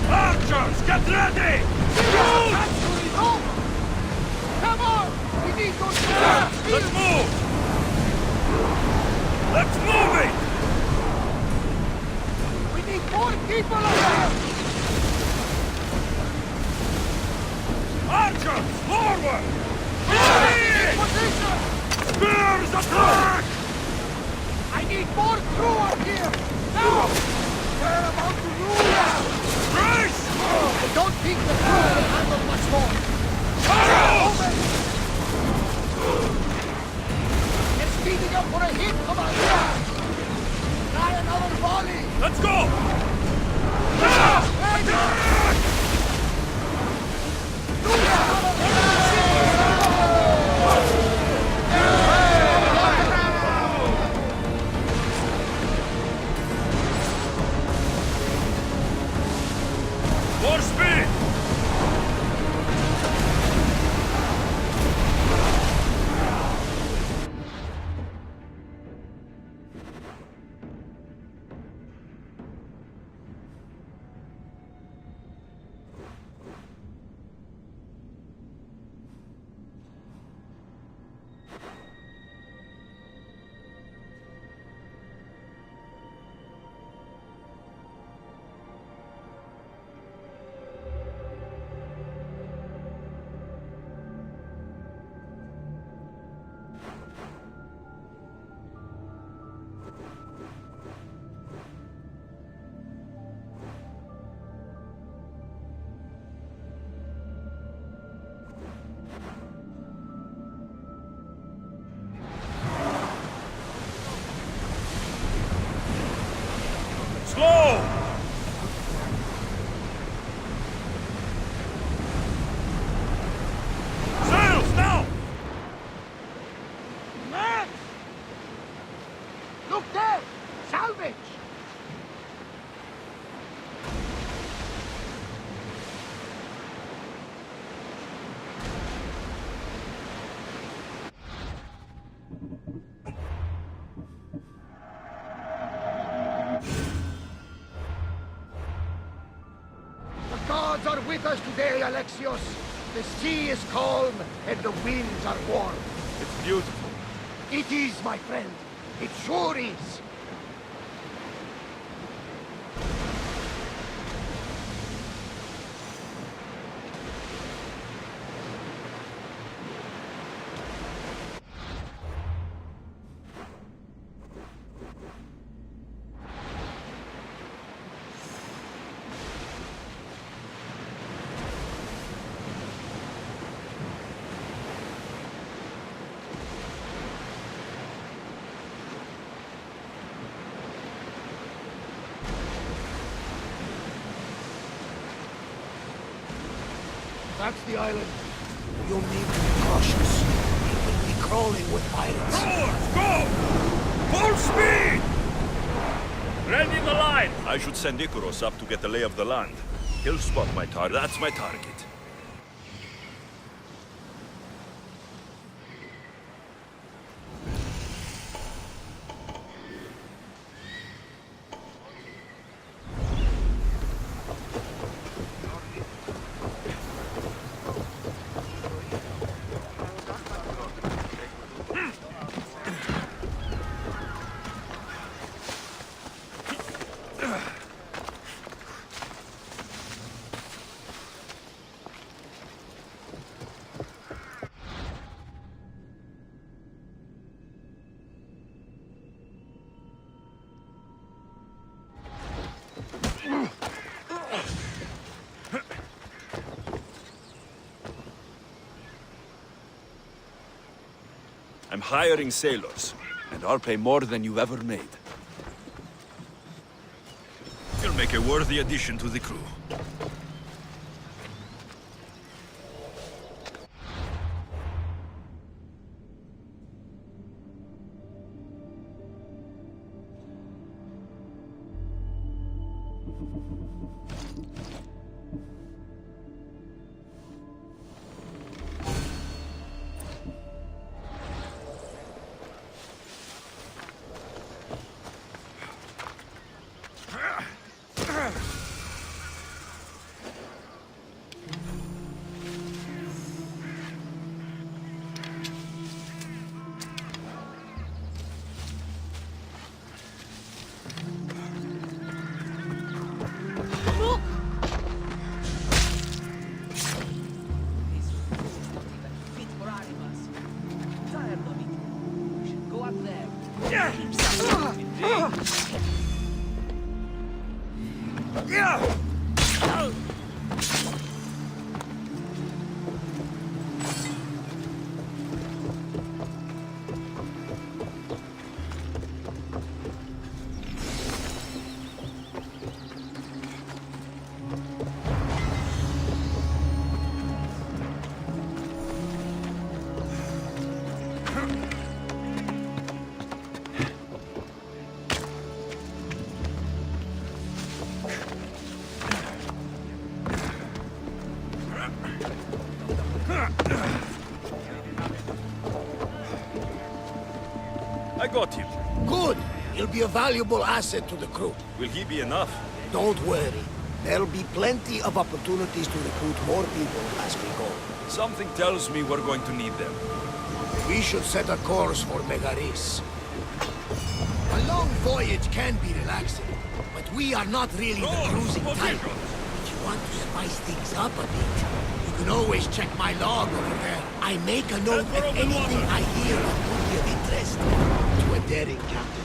Archers, get ready! Come on! We need those Let's move! Let's move it! We need more people around! Archers, forward! Position! Spears attack! I need more crew up here! Now! They're about to rule out! Brace! I don't think the crew will handle much more! Arrows! They're speeding up for a hit, Commander! Try another volley! Let's go! Attack! More speed! Slow! Sails now! Man! Look there! Salvage! The gods are with us today, Alexios. The sea is calm and the winds are warm. It's beautiful. It is, my friend. It sure is. That's the island. You'll need to be cautious. It will be crawling with pirates. Rowers, go! Full speed! Ready the line! I should send Icaros up to get the lay of the land. He'll spot my target. That's my target. I'm hiring sailors, and I'll pay more than you've ever made. You'll make a worthy addition to the crew. I got him. Good. He'll be a valuable asset to the crew. Will he be enough? Don't worry. There'll be plenty of opportunities to recruit more people as we go. Something tells me we're going to need them. We should set a course for Megaris. A long voyage can be relaxing, but we are not really the cruising type. If you want to spice things up a bit, you can always check my log over there. I make a note of anything I hear that could be of interest to a daring captain.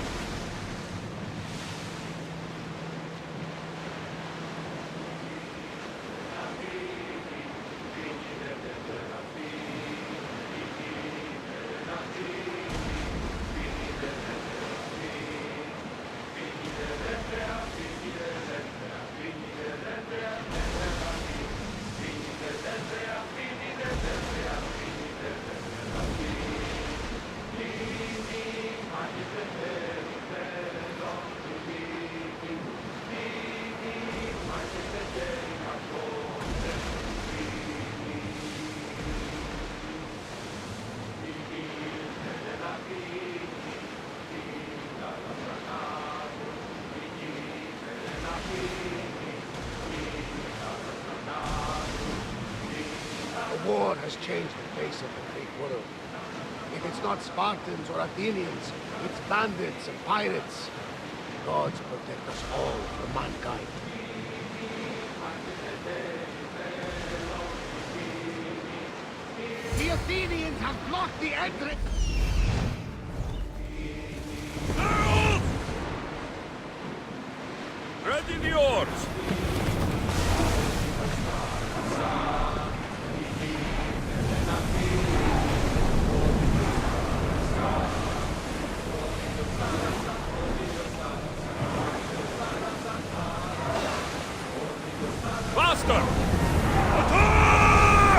The war has changed the face of the Greek world. If it's not Spartans or Athenians, it's bandits and pirates. Gods protect us all from mankind. The Athenians have blocked the entrance! Ready the oars! Faster! Attack!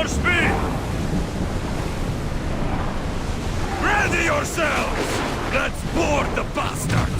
for speed! Ready yourselves! Let's board the bastards!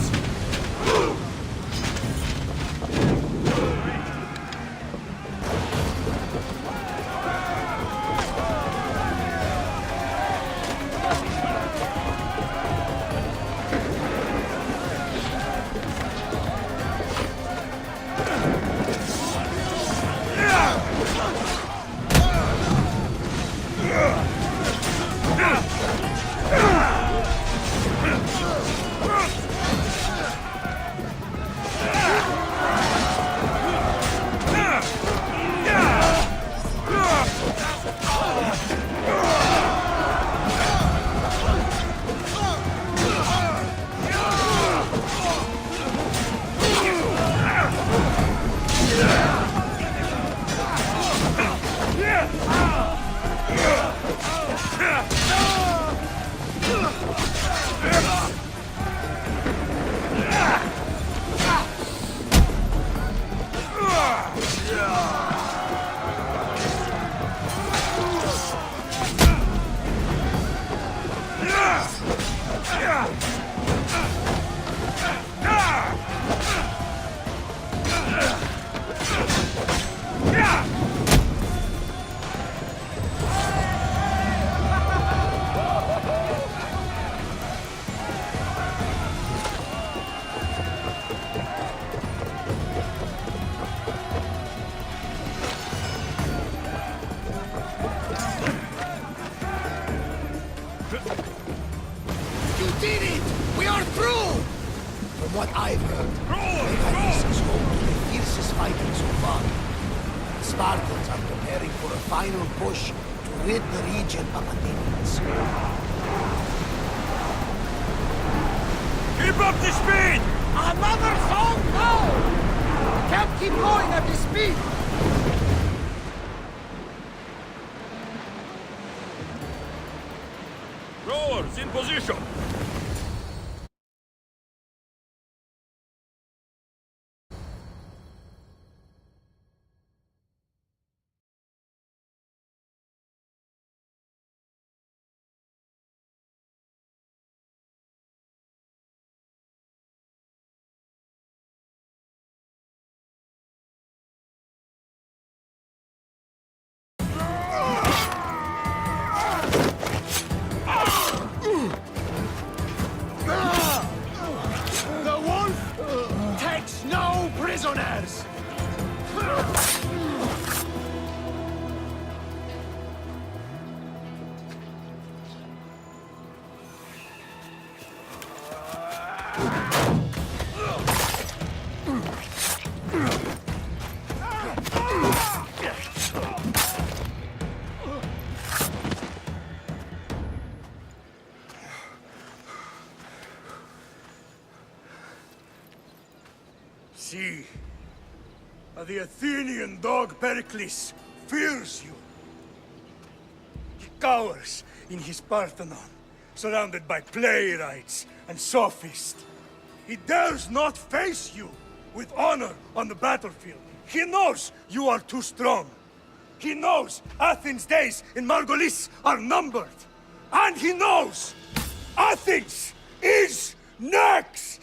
You did it! We are through! From what I've heard, Megaris is home to the fiercest fighting so far. The Spartans are preparing for a final push to rid the region of Athenians. Keep up the speed! Another song now! Can't keep going at this speed! Rowers in position! The wolf takes no prisoners! See, the Athenian dog Pericles fears you. He cowers in his Parthenon, surrounded by playwrights and sophists. He dares not face you with honor on the battlefield. He knows you are too strong. He knows Athens' days in Margolis are numbered. And he knows Athens is next!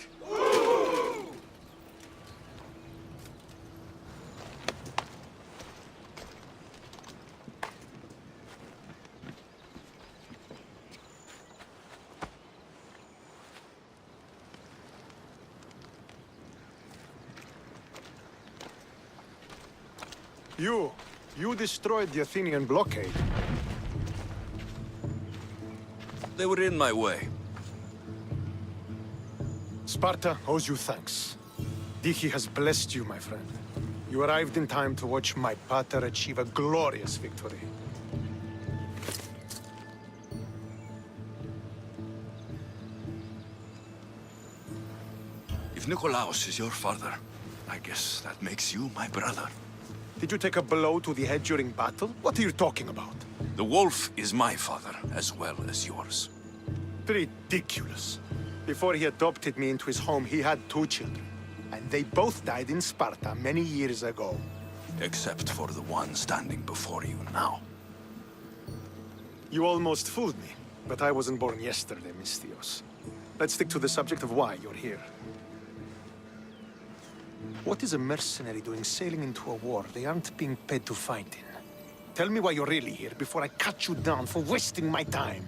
You destroyed the Athenian blockade. They were in my way. Sparta owes you thanks. Diki has blessed you, my friend. You arrived in time to watch my pater achieve a glorious victory. If Nikolaos is your father, I guess that makes you my brother. Did you take a blow to the head during battle? What are you talking about? The wolf is my father, as well as yours. Ridiculous. Before he adopted me into his home, he had 2 children. And they both died in Sparta many years ago. Except for the one standing before you now. You almost fooled me, but I wasn't born yesterday, Misthios. Let's stick to the subject of why you're here. What is a mercenary doing sailing into a war they aren't being paid to fight in? Tell me why you're really here before I cut you down for wasting my time.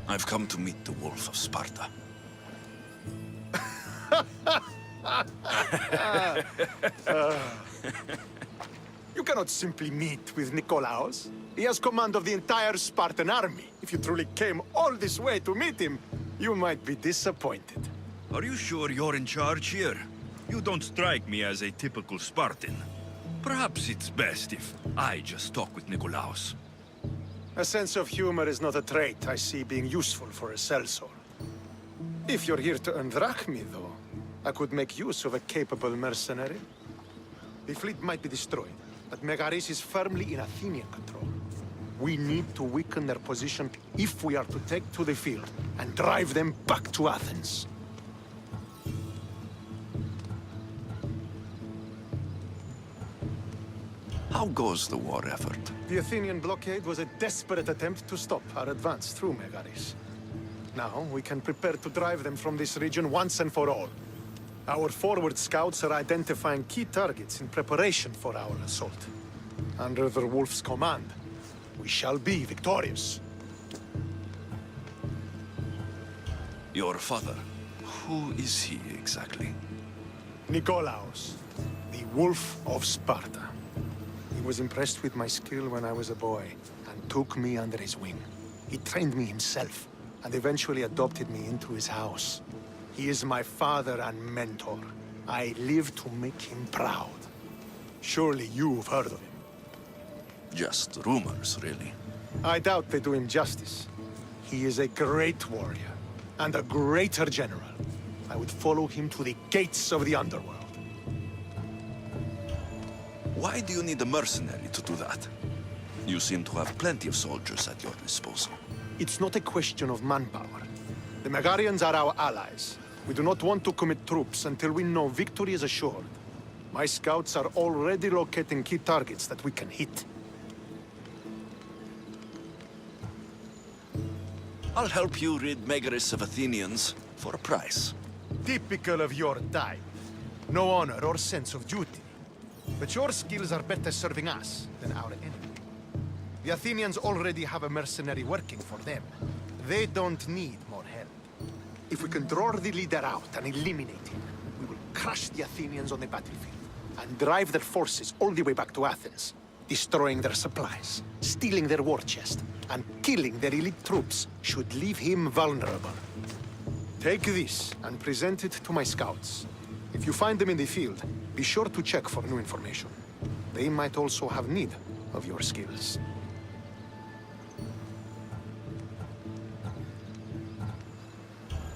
I've come to meet the Wolf of Sparta. You cannot simply meet with Nikolaos. He has command of the entire Spartan army. If you truly came all this way to meet him, you might be disappointed. Are you sure you're in charge here? You don't strike me as a typical Spartan. Perhaps it's best if I just talk with Nikolaos. A sense of humor is not a trait I see being useful for a sellsword. If you're here to earn drachmi, though, I could make use of a capable mercenary. The fleet might be destroyed, but Megaris is firmly in Athenian control. We need to weaken their position if we are to take to the field and drive them back to Athens. How goes the war effort? The Athenian blockade was a desperate attempt to stop our advance through Megaris. Now, we can prepare to drive them from this region once and for all. Our forward scouts are identifying key targets in preparation for our assault. Under the Wolf's command, we shall be victorious. Your father, who is he exactly? Nikolaos, the Wolf of Sparta. He was impressed with my skill when I was a boy, and took me under his wing. He trained me himself, and eventually adopted me into his house. He is my father and mentor. I live to make him proud. Surely you've heard of him. Just rumors, really. I doubt they do him justice. He is a great warrior, and a greater general. I would follow him to the gates of the underworld. Why do you need a mercenary to do that? You seem to have plenty of soldiers at your disposal. It's not a question of manpower. The Megarians are our allies. We do not want to commit troops until we know victory is assured. My scouts are already locating key targets that we can hit. I'll help you rid Megaris of Athenians for a price. Typical of your type. No honor or sense of duty. But your skills are better serving us than our enemy. The Athenians already have a mercenary working for them. They don't need more help. If we can draw the leader out and eliminate him, we will crush the Athenians on the battlefield and drive their forces all the way back to Athens, destroying their supplies, stealing their war chest, and killing their elite troops should leave him vulnerable. Take this and present it to my scouts. If you find them in the field, be sure to check for new information. They might also have need of your skills.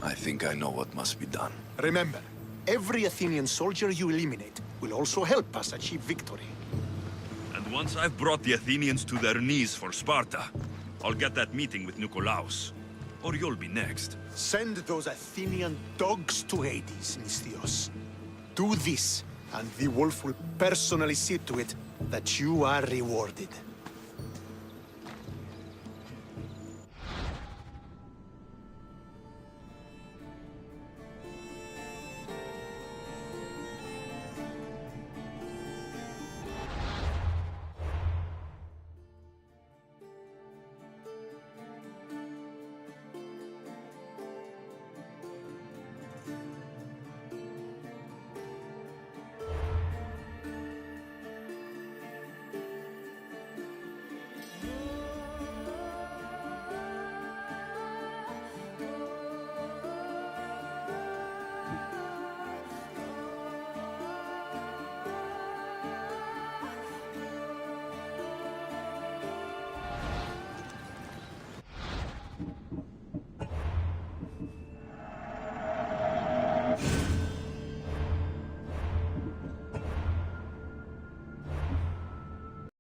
I think I know what must be done. Remember, every Athenian soldier you eliminate will also help us achieve victory. And once I've brought the Athenians to their knees for Sparta, I'll get that meeting with Nikolaos. Or you'll be next. Send those Athenian dogs to Hades, Misthios. Do this, and the Wolf will personally see to it that you are rewarded.